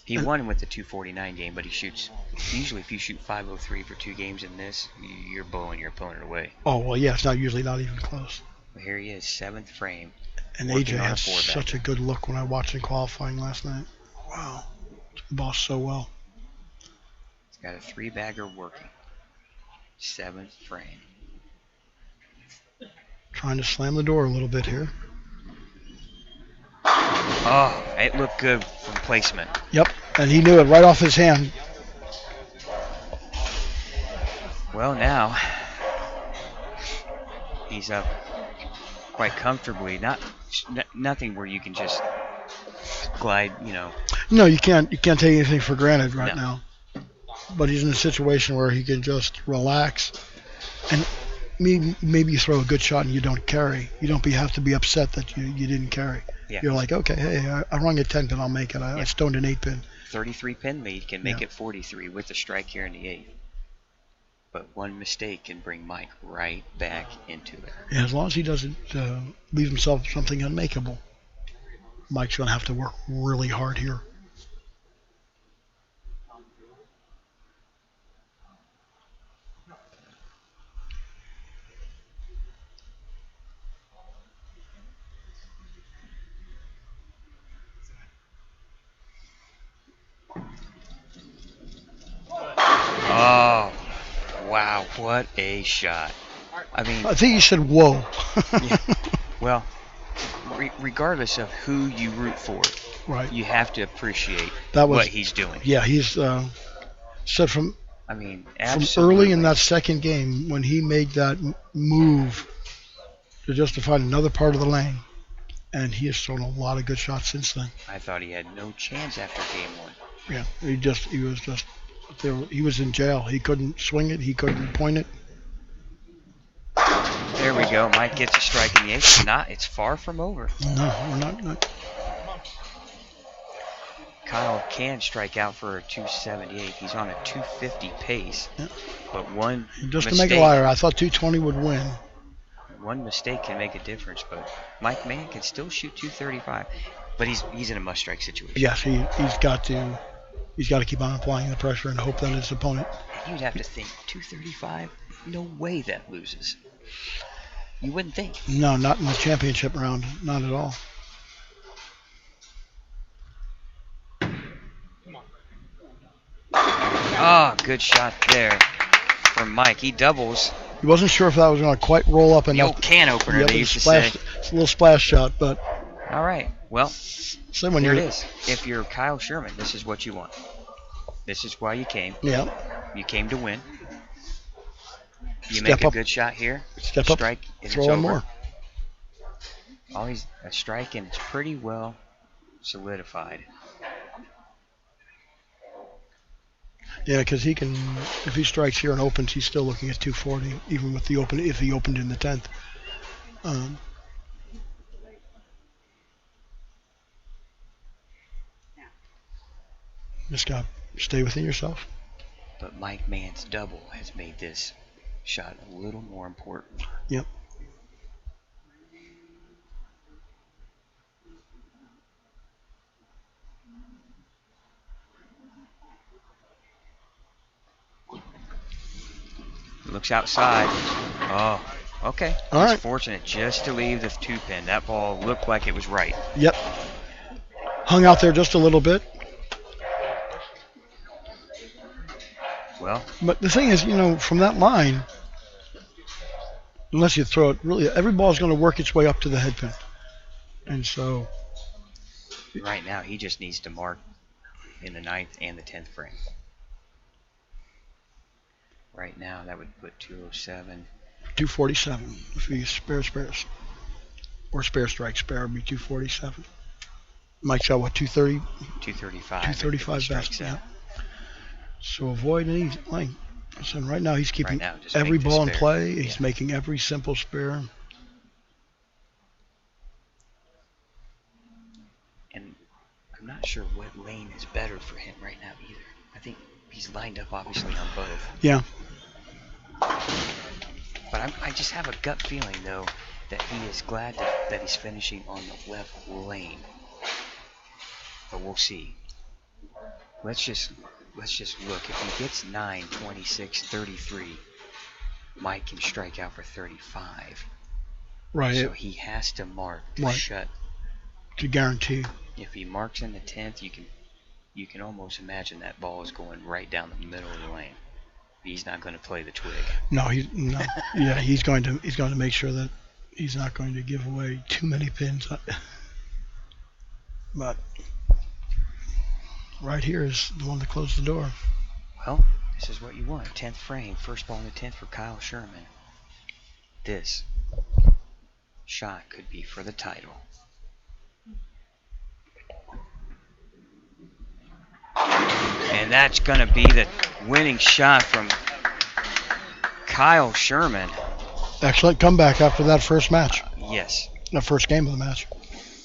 He won with the 249 game, but he shoots. Usually, if you shoot 503 for 2 games in this, you're blowing your opponent away. Oh, well, yeah, it's not even close. Well, here he is, 7th frame. And AJ has such a good look when I watched in qualifying last night. Wow. Bossed so well. He's got a 3-bagger working. 7th frame. Trying to slam the door a little bit here. Oh, it looked good from placement. Yep, and he knew it right off his hand. Well, now he's up quite comfortably. Nothing where you can just glide, No, you can't take anything for granted right now. But he's in a situation where he can just relax, and maybe you throw a good shot and you don't carry. You don't have to be upset that you didn't carry. Yeah. You're like, okay, hey, I rung a 10 pin, I'll make it. I stoned an 8 pin. 33-pin lead can make it 43 with a strike here in the 8th. But one mistake can bring Mike right back into it. Yeah, as long as he doesn't leave himself something unmakeable, Mike's going to have to work really hard here. Oh, wow, what a shot. I think you said whoa. Yeah. Well, regardless of who you root for, right, you have to appreciate what he's doing. Yeah, he's said from early in that second game when he made that move to just to find another part of the lane, and he has thrown a lot of good shots since then. I thought he had no chance after game 1. Yeah, he was just He was in jail. He couldn't swing it. He couldn't point it. There we go. Mike gets a strike in the eighth. It's far from over. No, we're not. Kyle can strike out for a 278. He's on a 250 pace. Yeah. But one Just mistake, to make a liar, I thought 220 would win. one mistake can make a difference. But Mike Mann can still shoot 235. But he's in a must-strike situation. Yes, he's got to keep on applying the pressure and hope that his opponent. You'd have to think 235. No way that loses. You wouldn't think. No, not in the championship round. Not at all. Oh, good shot there from Mike. He doubles. He wasn't sure if that was going to quite roll up The enough. old can opener, they used to splash, say. It's a little splash shot, but. All right. Well, So when here it you're, is. If you're Kyle Sherman, this is what you want. This is why you came. Yeah. You came to win. You Step make a up. good shot here. Step up. Strike, and Throw it's in over. more. Always a strike, and it's pretty well solidified. Yeah, because he can. If he strikes here and opens, he's still looking at 240, even with the open. If he opened in the 10th. Just got to stay within yourself. But Mike Mann's double has made this shot a little more important. Yep. Looks outside. Oh, okay. All He's right. fortunate just to leave the two pin. That ball looked like it was right. Yep. Hung out there just a little bit. Well, But the thing is, from that line, unless you throw it, really, every ball is going to work its way up to the head pin. And so, right now he just needs to mark in the 9th and the 10th frame. Right now that would put 207. 247 if he spares. Or spare would be 247. Mike's got what, 230? 235. 235 best, yeah. So avoid any line. So right now he's keeping Right now, just every make the ball in spare. play. He's Yeah. making every simple spare. And I'm not sure what lane is better for him right now either. I think he's lined up obviously on both. Yeah. But I just have a gut feeling though that he is glad that he's finishing on the left lane. But we'll see. Let's just look. If he gets 9, 26, 33, Mike can strike out for 35. Right. So he has to mark to Right. shut. To guarantee. If he marks in the 10th, you can almost imagine that ball is going right down the middle of the lane. He's not going to play the twig. No. Yeah, he's going to make sure that he's not going to give away too many pins. But right here is the one that closed the door. Well, this is what you want. 10th frame, first ball in the 10th for Kyle Sherman. This shot could be for the title. And that's going to be the winning shot from Kyle Sherman. Excellent comeback after that first match. Yes. The first game of the match.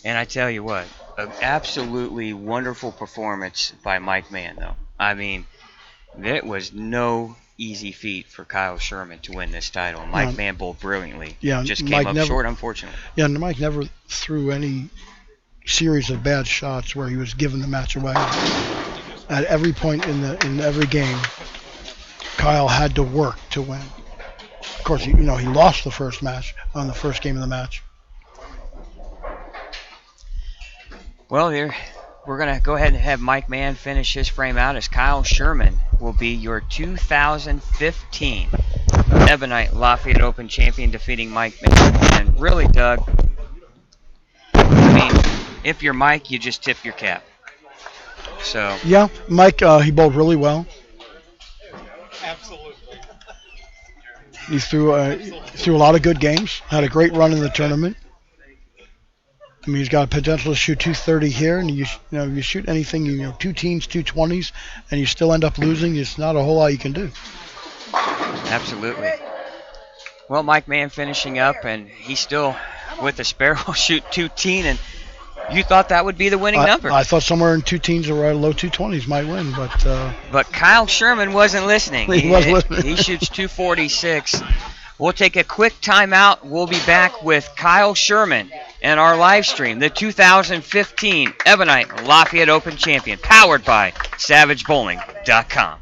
And I tell you what, an absolutely wonderful performance by Mike Mann, though. I mean, it was no easy feat for Kyle Sherman to win this title. Mike Mann bowled brilliantly. Yeah, Just came Mike up never- short, unfortunately. Yeah, and Mike never threw any series of bad shots where he was giving the match away. At every point in every game, Kyle had to work to win. Of course, he lost the first match on the first game of the match. Well, here we're going to go ahead and have Mike Mann finish his frame out as Kyle Sherman will be your 2015 Ebonite Lafayette Open champion, defeating Mike Mann. And really, Doug, I mean, if you're Mike, you just tip your cap. So Yeah, Mike, he bowled really well. Absolutely. He threw a lot of good games. Had a great run in the tournament. I mean, he's got a potential to shoot 230 here, and you shoot anything, two teens, 220s, and you still end up losing. It's not a whole lot you can do. Absolutely. Well, Mike Mann finishing up, and he's still with the Sparrow shoot 210, and you thought that would be the winning number. I thought somewhere in two teens or low 220s might win, but Kyle Sherman wasn't listening. He was listening. He shoots 246. We'll take a quick timeout. We'll be back with Kyle Sherman and our live stream, the 2015 Ebonite Lafayette Open champion, powered by SavageBowling.com.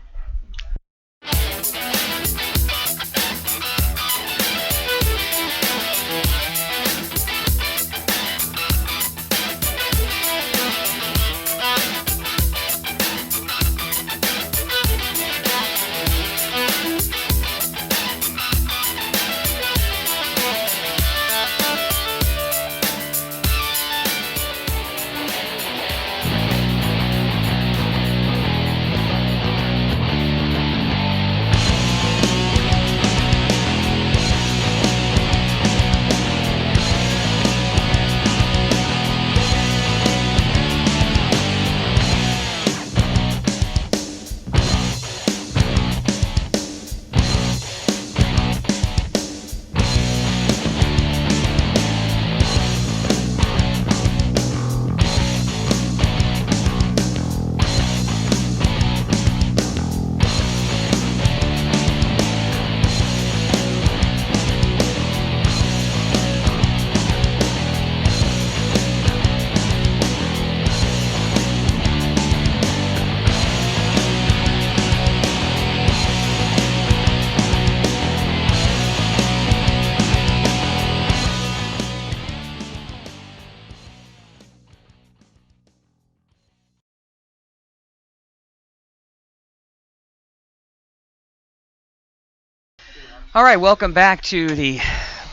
All right, welcome back to the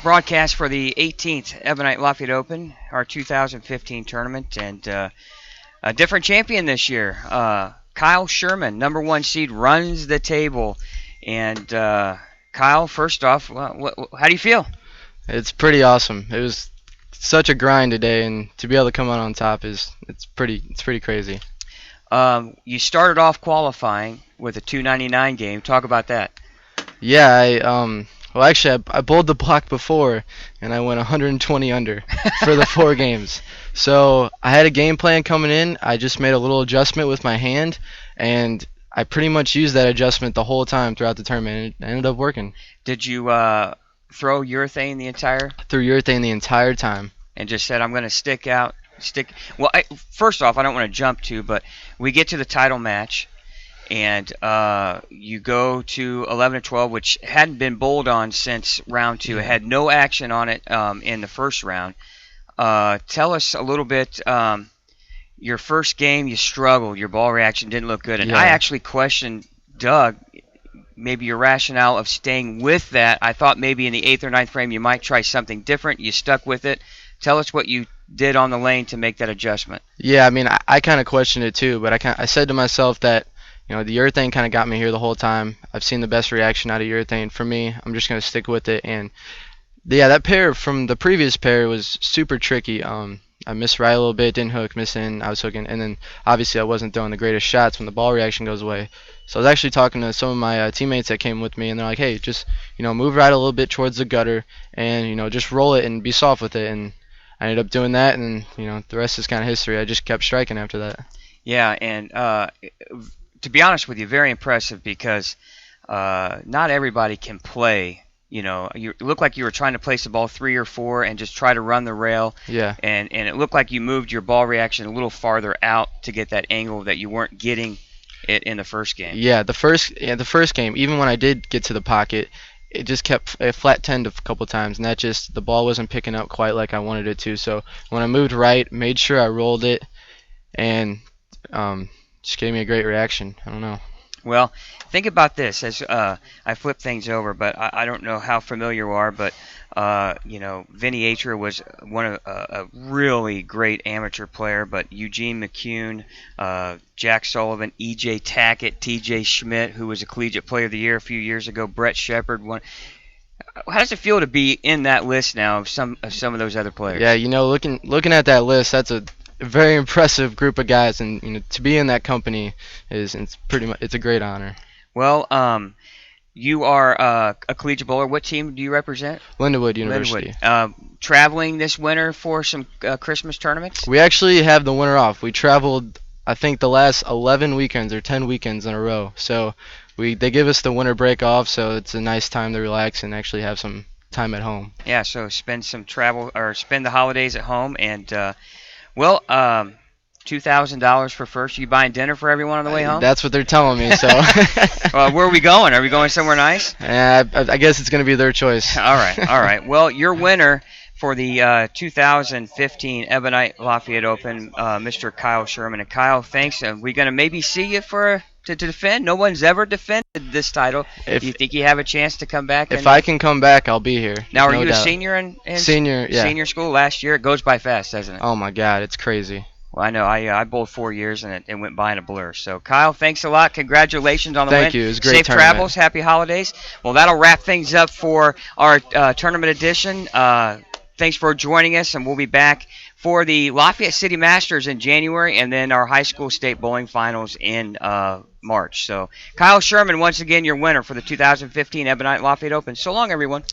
broadcast for the 18th Ebonite Lafayette Open, our 2015 tournament, and a different champion this year. Kyle Sherman, number 1 seed, runs the table. And Kyle, first off, how do you feel? It's pretty awesome. It was such a grind today, and to be able to come out on top it's pretty crazy. You started off qualifying with a 299 game. Talk about that. Yeah, I bowled the block before, and I went 120 under for the 4 games. So I had a game plan coming in. I just made a little adjustment with my hand, and I pretty much used that adjustment the whole time throughout the tournament, and it ended up working. Did you throw urethane the entire? Threw urethane the entire time. And just said, I'm going to stick. Well, first off, I don't want to jump to, but we get to the title match. And you go to 11-12, which hadn't been bowled on since round 2. It had no action on it in the first round. Tell us a little bit. Your first game, you struggled. Your ball reaction didn't look good. And I actually questioned Doug, maybe your rationale of staying with that. I thought maybe in the 8th or 9th frame you might try something different. You stuck with it. Tell us what you did on the lane to make that adjustment. Yeah, I mean, I kind of questioned it too, but I said to myself that, the urethane kind of got me here the whole time. I've seen the best reaction out of urethane. For me, I'm just going to stick with it. And yeah, that pair from the previous pair was super tricky. I missed right a little bit, didn't hook, missed in, I was hooking. And then obviously I wasn't throwing the greatest shots when the ball reaction goes away. So I was actually talking to some of my teammates that came with me, and they're like, hey, just, move right a little bit towards the gutter and, just roll it and be soft with it. And I ended up doing that, and, the rest is kind of history. I just kept striking after that. Yeah, and to be honest with you, very impressive because not everybody can play. You look like you were trying to place the ball 3 or 4 and just try to run the rail. Yeah. And it looked like you moved your ball reaction a little farther out to get that angle that you weren't getting it in the first game. Yeah, the first game, even when I did get to the pocket, it just kept a flat 10 a couple times, and the ball wasn't picking up quite like I wanted it to. So when I moved right, made sure I rolled it, and just gave me a great reaction. I don't know. Well, think about this as I flip things over, but I don't know how familiar you are, but Vinny Atria was a really great amateur player, but Eugene McCune, Jack Sullivan, E.J. Tackett, T.J. Schmidt, who was a collegiate player of the year a few years ago, Brett Shepard, How does it feel to be in that list now of some of those other players? Yeah, looking at that list, that's a very impressive group of guys, and to be in that company it's pretty much it's a great honor. Well, you are a collegiate bowler. What team do you represent? Lindenwood University. Lindenwood. Traveling this winter for some Christmas tournaments? We actually have the winter off. We traveled, I think, the last 11 weekends or 10 weekends in a row. So they give us the winter break off, so it's a nice time to relax and actually have some time at home. Yeah, so spend the holidays at home, and $2,000 for first. You buying dinner for everyone on the way home? That's what they're telling me. So. Where are we going? Are we going somewhere nice? I guess it's going to be their choice. All right. Well, your winner for the 2015 Ebonite Lafayette Open, Mr. Kyle Sherman. And Kyle, thanks. We're going to maybe see you to defend. No one's ever defended this title. Do you think you have a chance to come back? If I can come back, I'll be here. Now, are you doubt. a senior in senior? Yeah. Senior school last year? It goes by fast, doesn't it? Oh my God, it's crazy. Well, I know. I bowled 4 years and it went by in a blur. So, Kyle, thanks a lot. Congratulations on the win. Thank you. It was a great Safe tournament. travels. Happy holidays. Well, that'll wrap things up for our tournament edition. Thanks for joining us, and we'll be back for the Lafayette City Masters in January and then our high school state bowling finals in March. So, Kyle Sherman, once again, your winner for the 2015 Ebonite Lafayette Open. So long, everyone.